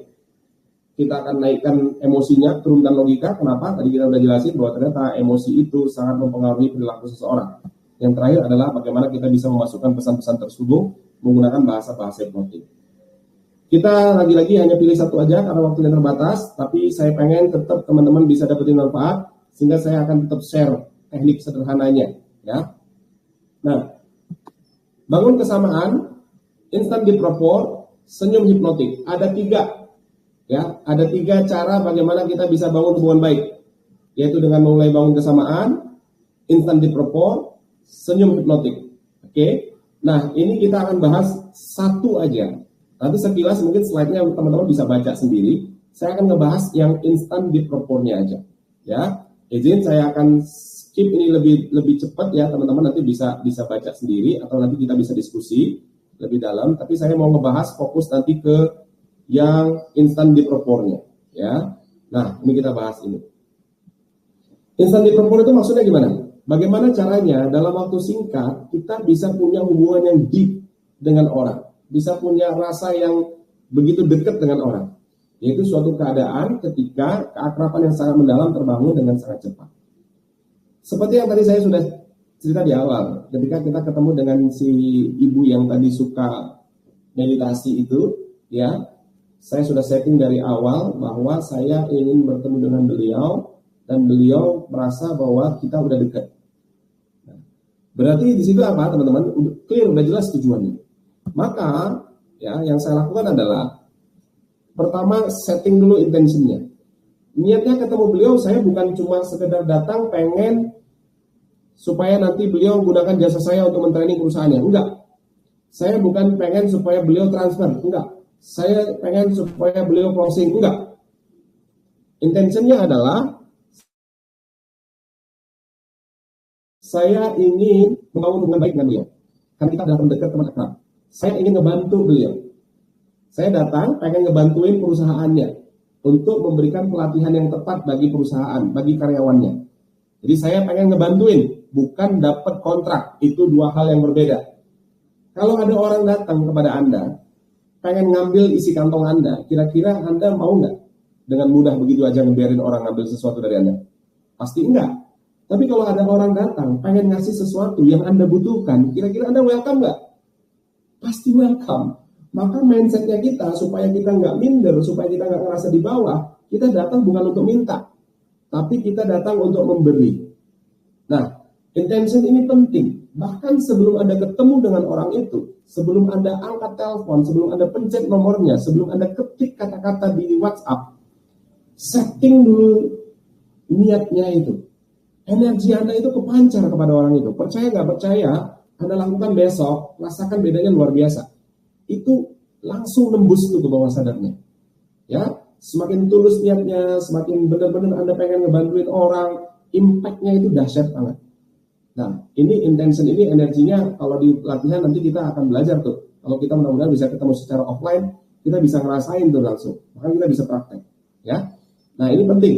B: kita akan naikkan emosinya, turunkan logika. Kenapa? Tadi kita udah jelasin bahwa ternyata emosi itu sangat mempengaruhi perilaku seseorang. Yang terakhir adalah bagaimana kita bisa memasukkan pesan-pesan terselubung menggunakan bahasa-bahasa hipnotik. Kita lagi-lagi hanya pilih satu aja karena waktunya terbatas, tapi saya pengen tetap teman-teman bisa dapetin manfaat, sehingga saya akan tetap share teknik sederhananya, ya. Nah, bangun kesamaan, instant deep rapport, senyum hipnotik. Ada tiga, ya. Ada tiga cara bagaimana kita bisa bangun hubungan baik, yaitu dengan mulai bangun kesamaan, instant deep rapport, senyum hipnotik. Oke. Nah, ini kita akan bahas satu aja. Nanti sekilas mungkin slide-nya teman-teman bisa baca sendiri. Saya akan ngebahas yang instant deep rapport-nya aja, ya. Izin saya akan skip ini lebih cepat ya teman-teman, nanti bisa baca sendiri atau nanti kita bisa diskusi lebih dalam, tapi saya mau ngebahas fokus nanti ke yang instant deep rapport-nya, ya. Nah, ini kita bahas ini. Instant deep rapport itu maksudnya gimana? Bagaimana caranya dalam waktu singkat kita bisa punya hubungan yang deep dengan orang, bisa punya rasa yang begitu dekat dengan orang, yaitu suatu keadaan ketika keakraban yang sangat mendalam terbangun dengan sangat cepat. Seperti yang tadi saya sudah cerita di awal, ketika kita ketemu dengan si ibu yang tadi suka meditasi itu, ya, saya sudah setting dari awal bahwa saya ingin bertemu dengan beliau dan beliau merasa bahwa kita udah dekat. Berarti di situ apa, teman-teman? Clear, udah jelas tujuannya. Maka, ya, yang saya lakukan adalah pertama setting dulu intentionnya. Niatnya ketemu beliau, saya bukan cuma sekedar datang pengen supaya nanti beliau menggunakan jasa saya untuk mentraining perusahaannya. Enggak. Saya bukan pengen supaya beliau transfer. Enggak. Saya pengen supaya beliau closing. Enggak. Intentionnya adalah saya ingin membangun hubungan baik dengan beliau. Karena kita adalah pendekat teman akrab. Saya ingin ngebantu beliau. Saya datang pengen ngebantuin perusahaannya untuk memberikan pelatihan yang tepat bagi perusahaan, bagi karyawannya. Jadi saya pengen ngebantuin, bukan dapat kontrak. Itu dua hal yang berbeda. Kalau ada orang datang kepada Anda, pengen ngambil isi kantong Anda, kira-kira Anda mau nggak dengan mudah begitu aja ngebiarin orang ngambil sesuatu dari Anda? Pasti enggak. Tapi kalau ada orang datang, pengen ngasih sesuatu yang Anda butuhkan, kira-kira Anda welcome nggak? Pasti welcome. Maka mindsetnya kita, supaya kita nggak minder, supaya kita nggak ngerasa di bawah, kita datang bukan untuk minta, tapi kita datang untuk memberi. Nah, Intention ini penting. Bahkan sebelum Anda ketemu dengan orang itu, sebelum Anda angkat telepon, sebelum Anda pencet nomornya, sebelum Anda ketik kata-kata di WhatsApp, setting dulu niatnya itu. Energi Anda itu kepancar kepada orang itu. Percaya nggak percaya, Anda lakukan besok, rasakan bedanya luar biasa. Itu langsung nembus tuh ke bawah sadarnya. Ya, semakin tulus niatnya, semakin benar-benar Anda pengen ngebantuin orang, impact-nya itu dahsyat banget. Nah, ini intention ini energinya kalau di latihan nanti kita akan belajar tuh. Kalau kita mudah-mudahan bisa ketemu secara offline, kita bisa ngerasain tuh langsung. Bahkan kita bisa praktek, ya. Nah, ini penting.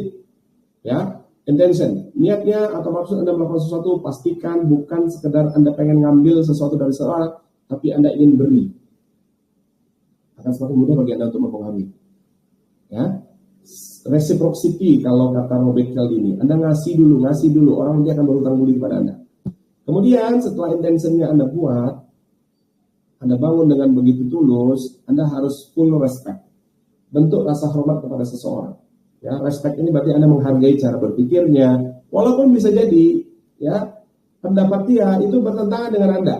B: Ya, intention. Niatnya atau maksud Anda melakukan sesuatu, pastikan bukan sekedar Anda pengen ngambil sesuatu dari seorang, tapi Anda ingin beri. Akan semakin mudah bagi Anda untuk mempengaruhi. Ya. Reciprocity kalau kata Robert Cialdini. Anda ngasih dulu, orang nanti akan berhutang budi kepada Anda. Kemudian setelah intentionnya Anda buat, Anda bangun dengan begitu tulus, Anda harus full respect. Bentuk rasa hormat kepada seseorang. Ya, respect ini berarti Anda menghargai cara berpikirnya, walaupun bisa jadi ya pendapat dia itu bertentangan dengan Anda.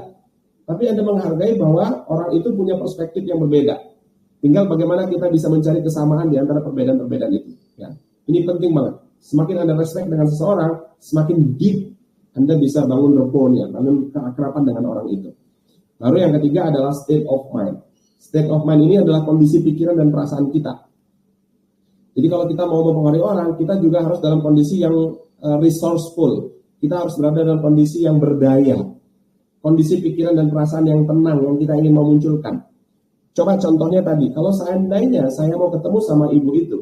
B: Tapi Anda menghargai bahwa orang itu punya perspektif yang berbeda. Tinggal bagaimana kita bisa mencari kesamaan di antara perbedaan-perbedaan itu. Ya. Ini penting banget. Semakin Anda respect dengan seseorang, semakin deep Anda bisa bangun rapport, bangun keakraban dengan orang itu. Lalu yang ketiga adalah state of mind. State of mind ini adalah kondisi pikiran dan perasaan kita. Jadi kalau kita mau mempengaruhi orang, kita juga harus dalam kondisi yang resourceful. Kita harus berada dalam kondisi yang berdaya. Kondisi pikiran dan perasaan yang tenang, yang kita ingin memunculkan. Coba contohnya tadi, kalau seandainya saya mau ketemu sama ibu itu,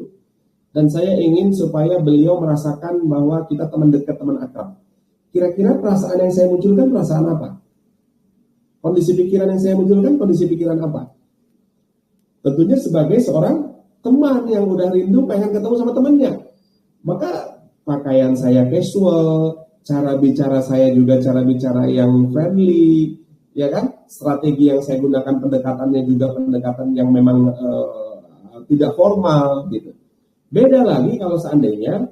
B: dan saya ingin supaya beliau merasakan bahwa kita teman dekat, teman akrab. Kira-kira perasaan yang saya munculkan perasaan apa? Kondisi pikiran yang saya munculkan kondisi pikiran apa? Tentunya sebagai seorang teman yang udah rindu pengen ketemu sama temannya. Maka pakaian saya casual, cara bicara saya juga cara bicara yang friendly, ya kan? Strategi yang saya gunakan pendekatannya juga pendekatan yang memang tidak formal gitu. Beda lagi kalau seandainya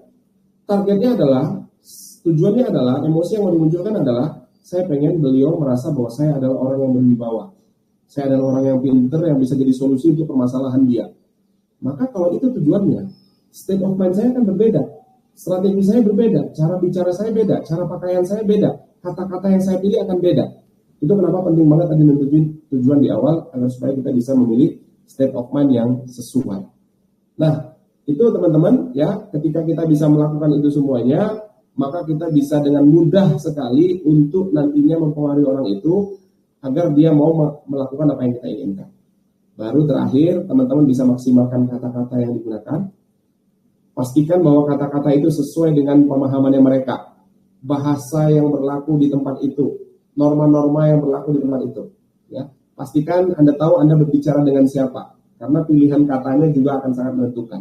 B: targetnya adalah, tujuannya adalah, emosi yang mau dimunculkan adalah saya pengen beliau merasa bahwa saya adalah orang yang berwibawa. Saya adalah orang yang pintar yang bisa jadi solusi untuk permasalahan dia. Maka kalau itu tujuannya, state of mind saya akan berbeda. Strategi saya berbeda, cara bicara saya beda, cara pakaian saya beda, kata-kata yang saya pilih akan beda. Itu kenapa penting banget tadi nentuin tujuan di awal agar supaya kita bisa memilih state of mind yang sesuai. Nah, itu teman-teman ya, ketika kita bisa melakukan itu semuanya, maka kita bisa dengan mudah sekali untuk nantinya mempengaruhi orang itu agar dia mau melakukan apa yang kita inginkan. Baru terakhir, teman-teman bisa maksimalkan kata-kata yang digunakan. Pastikan bahwa kata-kata itu sesuai dengan pemahamannya mereka. Bahasa yang berlaku di tempat itu, norma-norma yang berlaku di tempat itu. Ya, pastikan Anda tahu Anda berbicara dengan siapa, karena pilihan katanya juga akan sangat menentukan.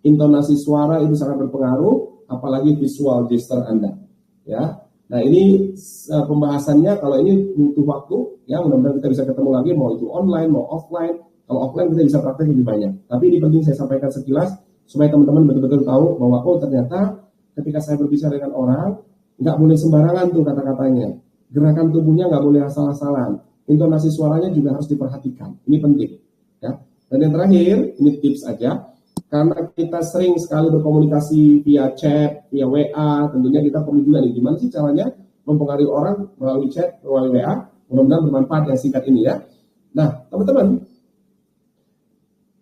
B: Intonasi suara itu sangat berpengaruh, apalagi visual gesture Anda. Ya, nah ini pembahasannya. Kalau ini butuh waktu, ya mudah-mudahan kita bisa ketemu lagi, mau itu online, mau offline. Kalau offline kita bisa praktek lebih banyak. Tapi ini penting saya sampaikan sekilas supaya teman-teman betul-betul tahu bahwa oh ternyata ketika saya berbicara dengan orang nggak boleh sembarangan tuh kata-katanya, gerakan tubuhnya nggak boleh asal-asalan, intonasi suaranya juga harus diperhatikan. Ini penting. Ya. Dan yang terakhir, ini tips aja. Karena kita sering sekali berkomunikasi via chat, via WA, tentunya kita perlu juga nih, gimana sih caranya mempengaruhi orang melalui chat, melalui WA, mudah-mudahan bermanfaat yang singkat ini ya. Nah, teman-teman,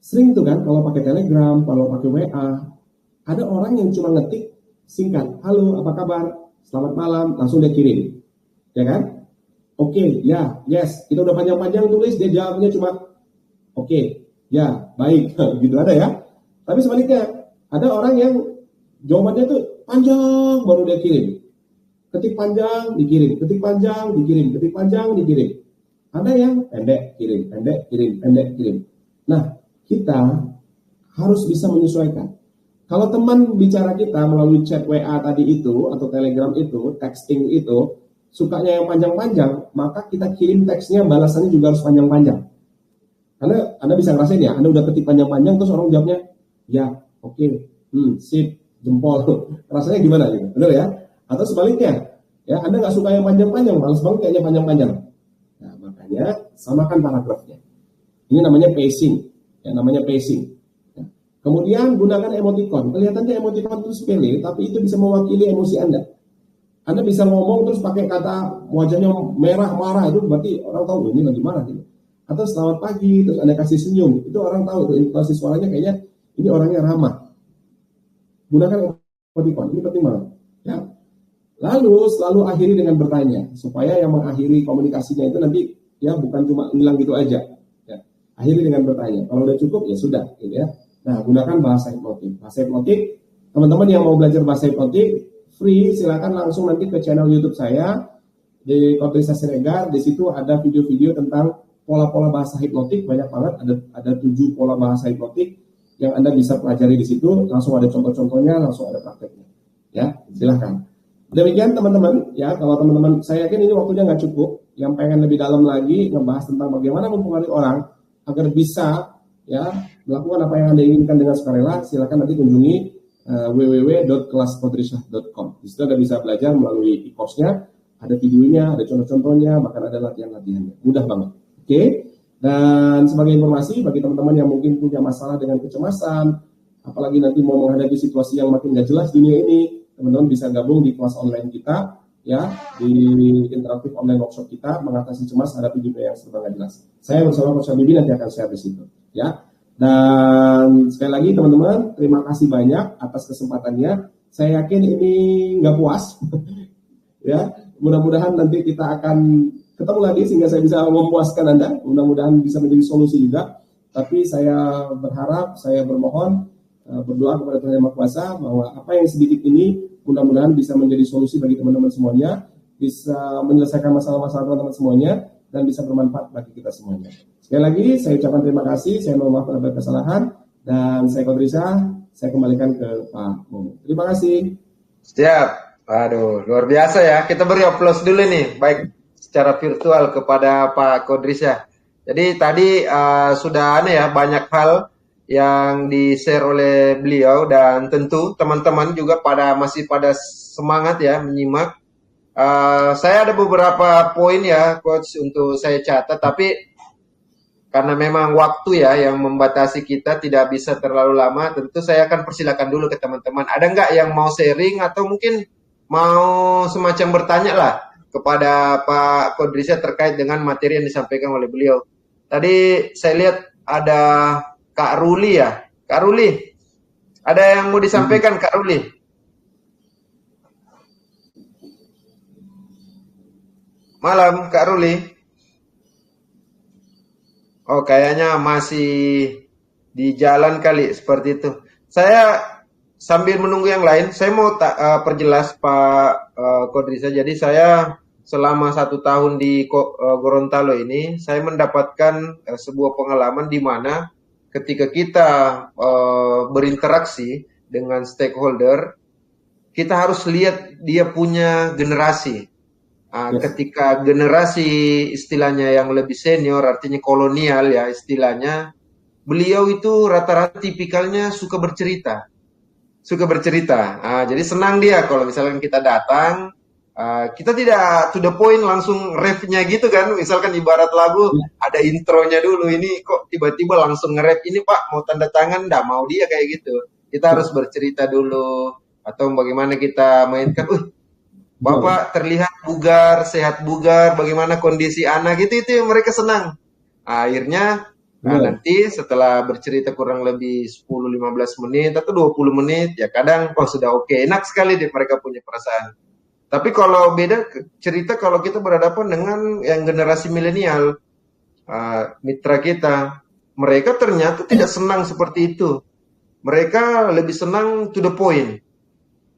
B: sering tuh kan kalau pakai Telegram, kalau pakai WA, ada orang yang cuma ngetik singkat, halo, apa kabar, selamat malam, langsung dia kirim, ya kan? Oke, ya, yes, kita udah panjang-panjang tulis, dia jawabnya cuma, oke, ya, baik, gitu ada ya. Tapi sebaliknya, ada orang yang jawabannya tuh panjang baru dia kirim. Ketik panjang, dikirim. Ketik panjang, dikirim. Ketik panjang, dikirim. Ada yang pendek, kirim. Pendek, kirim. Pendek, kirim. Nah, kita harus bisa menyesuaikan. Kalau teman bicara kita melalui chat WA tadi itu, atau Telegram itu, texting itu, sukanya yang panjang-panjang, maka kita kirim teksnya, balasannya juga harus panjang-panjang. Karena Anda bisa ngerasain ya, Anda udah ketik panjang-panjang, terus orang jawabnya, ya, oke, sip, jempol. Rasanya gimana gitu? Benar ya? Atau sebaliknya, Ya, Anda nggak suka yang panjang-panjang, males banget kayaknya panjang-panjang. Nah, makanya samakan paragrafnya. Ini namanya pacing. Ya, namanya pacing. Ya. Kemudian gunakan emoticon. Kelihatannya emoticon itu sepele, tapi itu bisa mewakili emosi Anda. Anda bisa ngomong terus pakai kata wajahnya merah, marah, itu berarti orang tahu ini lagi marah gitu. Atau selamat pagi, terus Anda kasih senyum, itu orang tahu, itu intonasi suaranya kayaknya ini orangnya ramah. Gunakan emoticon, ini penting banget. Ya. Lalu selalu akhiri dengan bertanya, supaya yang mengakhiri komunikasinya itu nanti ya bukan cuma bilang gitu aja. Ya. Akhiri dengan bertanya. Kalau udah cukup ya sudah, gitu ya. Nah, gunakan bahasa hipnotik. Bahasa hipnotik, teman-teman yang mau belajar bahasa hipnotik, free, silakan langsung nanti ke channel YouTube saya di Kodrisa Siregar. Di situ ada video-video tentang pola-pola bahasa hipnotik, banyak banget. Ada 7 pola bahasa hipnotik yang Anda bisa pelajari di situ. Langsung ada contoh-contohnya, langsung ada prakteknya. Ya, silakan. Demikian teman-teman, ya kalau teman-teman, saya yakin ini waktunya nggak cukup. Yang pengen lebih dalam lagi ngebahas tentang bagaimana mempengaruhi orang agar bisa ya melakukan apa yang Anda inginkan dengan sukarela, silakan nanti kunjungi www.kelaskodrisah.com. Di situ Anda bisa belajar melalui e-course-nya, ada videonya, ada contoh-contohnya, bahkan ada latihan-latihannya. Mudah banget. Oke. Dan sebagai informasi bagi teman-teman yang mungkin punya masalah dengan kecemasan, apalagi nanti mau menghadapi situasi yang makin nggak jelas dunia ini, teman-teman bisa gabung di kelas online kita, ya, di interaktif online workshop kita, mengatasi cemas hadapi dunia yang serba nggak jelas. Saya bersama Coach Habibie nanti akan share di situ, ya. Dan sekali lagi teman-teman, terima kasih banyak atas kesempatannya. Saya yakin ini nggak puas, ya. Mudah-mudahan nanti kita akan ketemu lagi sehingga saya bisa memuaskan Anda. Mudah-mudahan bisa menjadi solusi juga. Tapi saya berharap, saya bermohon, berdoa kepada Tuhan Yang Maha Kuasa bahwa apa yang sedikit ini mudah-mudahan bisa menjadi solusi bagi teman-teman semuanya, bisa menyelesaikan masalah-masalah teman-teman semuanya, dan bisa bermanfaat bagi kita semuanya. Sekali lagi saya ucapkan terima kasih, saya mohon maaf atas kesalahan, dan saya Kodrisa, saya kembalikan ke Pak Momo. Terima kasih.
A: Siap. Aduh, luar biasa ya. Kita beri aplaus dulu nih, baik secara virtual kepada Pak Kodrisa. Jadi tadi sudah ya banyak hal yang di-share oleh beliau, dan tentu teman-teman juga masih pada semangat ya menyimak. Saya ada beberapa poin ya Coach untuk saya catat, tapi karena memang waktu ya yang membatasi kita tidak bisa terlalu lama, tentu saya akan persilakan dulu ke teman-teman. Ada nggak yang mau sharing atau mungkin mau semacam bertanya lah kepada Pak Kodrisa terkait dengan materi yang disampaikan oleh beliau. Tadi saya lihat ada Kak Ruli ya. Kak Ruli, ada yang mau disampaikan Kak Ruli? Malam Kak Ruli. Oh, kayaknya masih di jalan kali seperti itu. Saya sambil menunggu yang lain, saya mau perjelas Pak Kodrisa. Jadi saya selama 1 tahun di Gorontalo ini, saya mendapatkan sebuah pengalaman di mana ketika kita berinteraksi dengan stakeholder, kita harus lihat dia punya generasi. Ketika generasi istilahnya yang lebih senior, artinya kolonial ya istilahnya, beliau itu rata-rata tipikalnya suka bercerita. Jadi senang dia kalau misalkan kita datang, kita tidak to the point langsung ref-nya gitu kan. Misalkan ibarat lagu ada intronya dulu, ini kok tiba-tiba langsung nge-rap, ini Pak mau tanda tangan, nggak mau dia kayak gitu. Kita harus bercerita dulu, atau bagaimana kita mainkan, Bapak terlihat bugar, sehat bugar, bagaimana kondisi anak, gitu itu yang mereka senang. Akhirnya nanti setelah bercerita kurang lebih 10-15 menit atau 20 menit, ya kadang sudah oke. Enak sekali deh mereka punya perasaan. Tapi kalau beda cerita kalau kita berhadapan dengan yang generasi milenial, mitra kita, mereka ternyata tidak senang seperti itu. Mereka lebih senang to the point.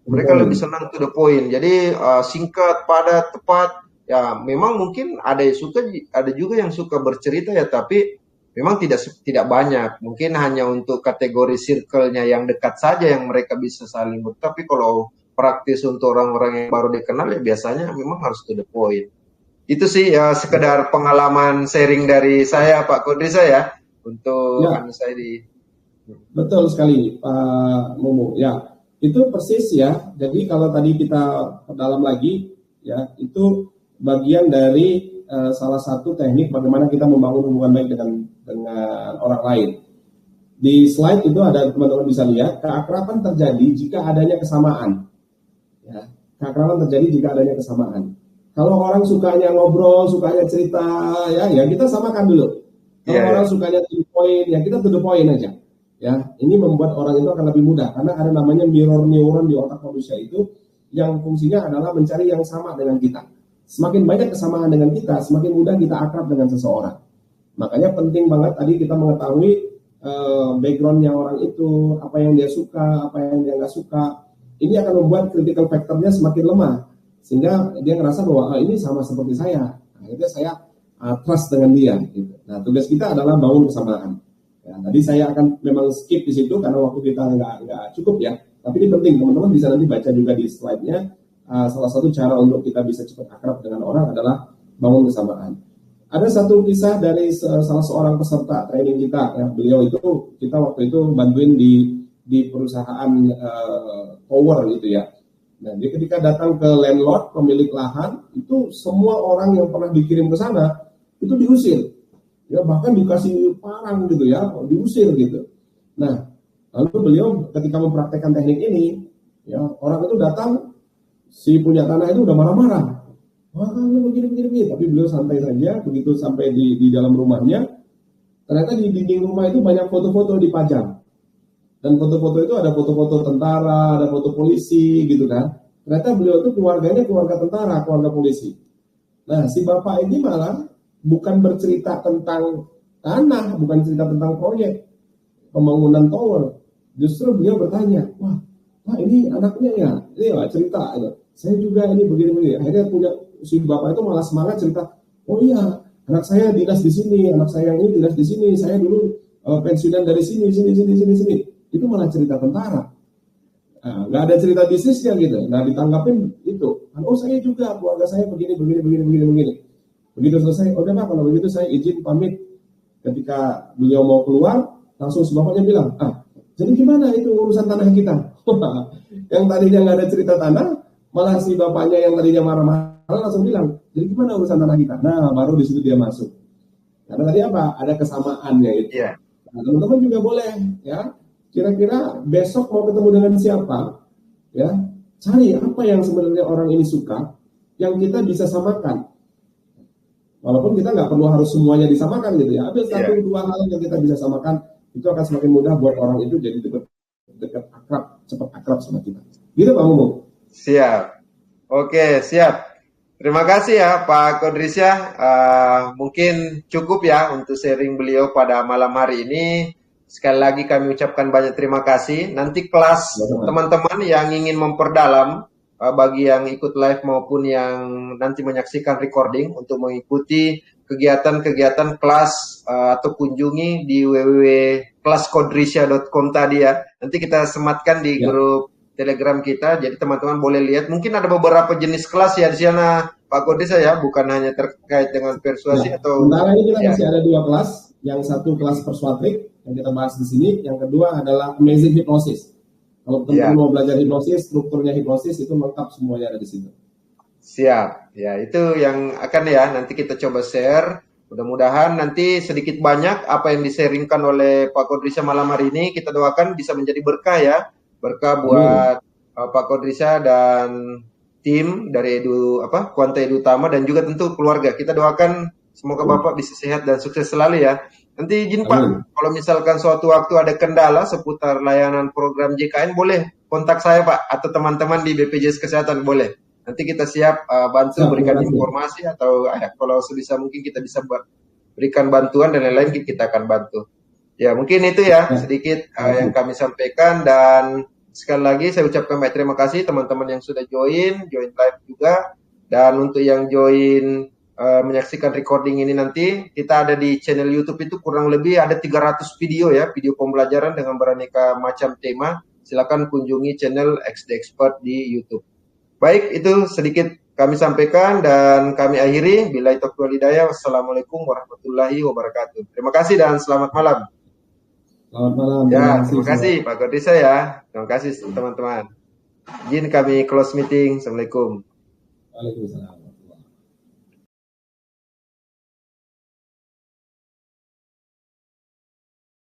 A: Mereka lebih senang to the point. Jadi singkat, padat, tepat. Ya memang mungkin ada yang suka, ada juga yang suka bercerita ya, tapi memang tidak banyak. Mungkin hanya untuk kategori circle-nya yang dekat saja yang mereka bisa saling tapi kalau praktis untuk orang-orang yang baru dikenal ya biasanya memang harus to the point. Itu sih ya sekedar pengalaman sharing dari saya Pak Kodrisa ya untuk saya di.
B: Betul sekali Pak Momo. Ya, itu persis ya. Jadi kalau tadi kita dalam lagi ya itu bagian dari salah satu teknik bagaimana kita membangun hubungan baik dengan orang lain. Di slide itu ada, teman-teman bisa lihat, keakraban terjadi jika adanya kesamaan. Ya, keakraban terjadi jika adanya kesamaan. Kalau orang sukanya ngobrol, sukanya cerita, ya kita samakan dulu. Kalau orang sukanya to the point, ya kita to the point aja. Ya, ini membuat orang itu akan lebih mudah karena ada namanya mirror neuron di otak manusia itu yang fungsinya adalah mencari yang sama dengan kita. Semakin banyak kesamaan dengan kita, semakin mudah kita akrab dengan seseorang. Makanya penting banget tadi kita mengetahui backgroundnya orang itu, apa yang dia suka, apa yang dia nggak suka. Ini akan membuat critical factor-nya semakin lemah, sehingga dia ngerasa bahwa ini sama seperti saya. Akhirnya saya trust dengan dia. Gitu. Nah, tugas kita adalah bangun kesamaan. Ya, tadi saya akan memang skip di situ karena waktu kita nggak cukup ya. Tapi ini penting, teman-teman bisa nanti baca juga di slide-nya. Salah satu cara untuk kita bisa cepat akrab dengan orang adalah bangun kesamaan. Ada satu kisah dari salah seorang peserta training kita, ya, beliau itu kita waktu itu bantuin di perusahaan tower gitu ya. Nah, dia ketika datang ke landlord pemilik lahan itu semua orang yang pernah dikirim ke sana itu diusir, ya bahkan dikasih parang gitu ya, diusir gitu. Nah, lalu beliau ketika mempraktekkan teknik ini, ya orang itu datang, si punya tanah itu udah marah-marah. Wah, begini. Tapi beliau santai saja. Begitu sampai di dalam rumahnya, ternyata di dinding rumah itu banyak foto-foto dipajang. Dan foto-foto itu ada foto-foto tentara, ada foto polisi, gitu kan. Ternyata beliau itu keluarganya keluarga tentara, keluarga polisi. Nah, si bapak ini malah bukan bercerita tentang tanah, bukan cerita tentang proyek pembangunan tower. Justru beliau bertanya, wah ini anaknya ya, ini cerita. Saya juga ini begini-begini. Akhirnya si bapak itu malah semangat cerita, oh iya, anak saya dinas di sini, anak saya ini dinas di sini, saya dulu pensiunan dari sini. Itu malah cerita tentara. Nah, nggak ada cerita bisnisnya gitu. Nah, ditanggapin itu. Oh, saya juga, keluarga saya begini. Begitu selesai, oke Pak, kalau begitu saya izin pamit. Ketika beliau mau keluar, langsung si bapaknya bilang, jadi gimana itu urusan tanah kita? Yang tadinya nggak ada cerita tanah, malah si bapaknya yang tadinya marah-marah langsung bilang, jadi gimana urusan tanah kita? Nah, baru di situ dia masuk. Karena tadi apa? Ada kesamaannya itu. Yeah. Nah, teman-teman juga boleh, ya. Kira-kira besok mau ketemu dengan siapa? Ya, cari apa yang sebenarnya orang ini suka, yang kita bisa samakan. Walaupun kita nggak perlu harus semuanya disamakan gitu ya. Ada satu dua hal yang kita bisa samakan, itu akan semakin mudah buat orang itu jadi dekat akrab, cepat akrab sama kita. Gitu Pak Mumu.
A: Siap. Oke, siap. Terima kasih ya Pak Kodrisya. Mungkin cukup ya untuk sharing beliau pada malam hari ini. Sekali lagi kami ucapkan banyak terima kasih. Nanti kelas teman-teman yang ingin memperdalam, bagi yang ikut live maupun yang nanti menyaksikan recording untuk mengikuti kegiatan-kegiatan kelas atau kunjungi di www.kelaskodrisya.com tadi ya. Nanti kita sematkan di grup Telegram kita, jadi teman-teman boleh lihat. Mungkin ada beberapa jenis kelas ya di sana Pak Kodrisya ya, bukan hanya terkait dengan persuasi atau.
B: Sementara ini kita masih ada 2 kelas. Yang satu kelas persuatrik yang kita bahas di sini, yang kedua adalah amazing hypnosis. Kalau teman-teman mau belajar hipnosis, strukturnya hipnosis itu lengkap semuanya ada di situ.
A: Siap, ya itu yang akan ya nanti kita coba share. Mudah-mudahan nanti sedikit banyak apa yang di-sharingkan oleh Pak Kodrisya malam hari ini kita doakan bisa menjadi berkah ya, berkah buat Pak Kodrisya dan tim dari Quanta Edu Utama dan juga tentu keluarga. Kita doakan semoga Bapak bisa sehat dan sukses selalu ya. Nanti izin Pak, kalau misalkan suatu waktu ada kendala seputar layanan program JKN, boleh kontak saya Pak, atau teman-teman di BPJS Kesehatan boleh. Nanti kita siap bantu berikan informasi atau kalau sebisa mungkin kita bisa berikan bantuan dan lain-lain kita akan bantu. Ya mungkin itu ya sedikit yang kami sampaikan, dan sekali lagi saya ucapkan banyak terima kasih teman-teman yang sudah join live juga, dan untuk yang join menyaksikan recording ini nanti kita ada di channel YouTube itu kurang lebih ada 300 video ya, video pembelajaran dengan beraneka macam tema. Silakan kunjungi channel XD Expert di YouTube. Baik, itu sedikit kami sampaikan dan kami akhiri. Billahi taufiq wal hidayah. Wassalamualaikum warahmatullahi wabarakatuh. Terima kasih dan selamat malam.
B: Selamat malam.
A: Ya, terima kasih Pak Kodrisya ya. Terima kasih teman-teman. Izin kami close meeting. Assalamualaikum.
B: Waalaikumsalam.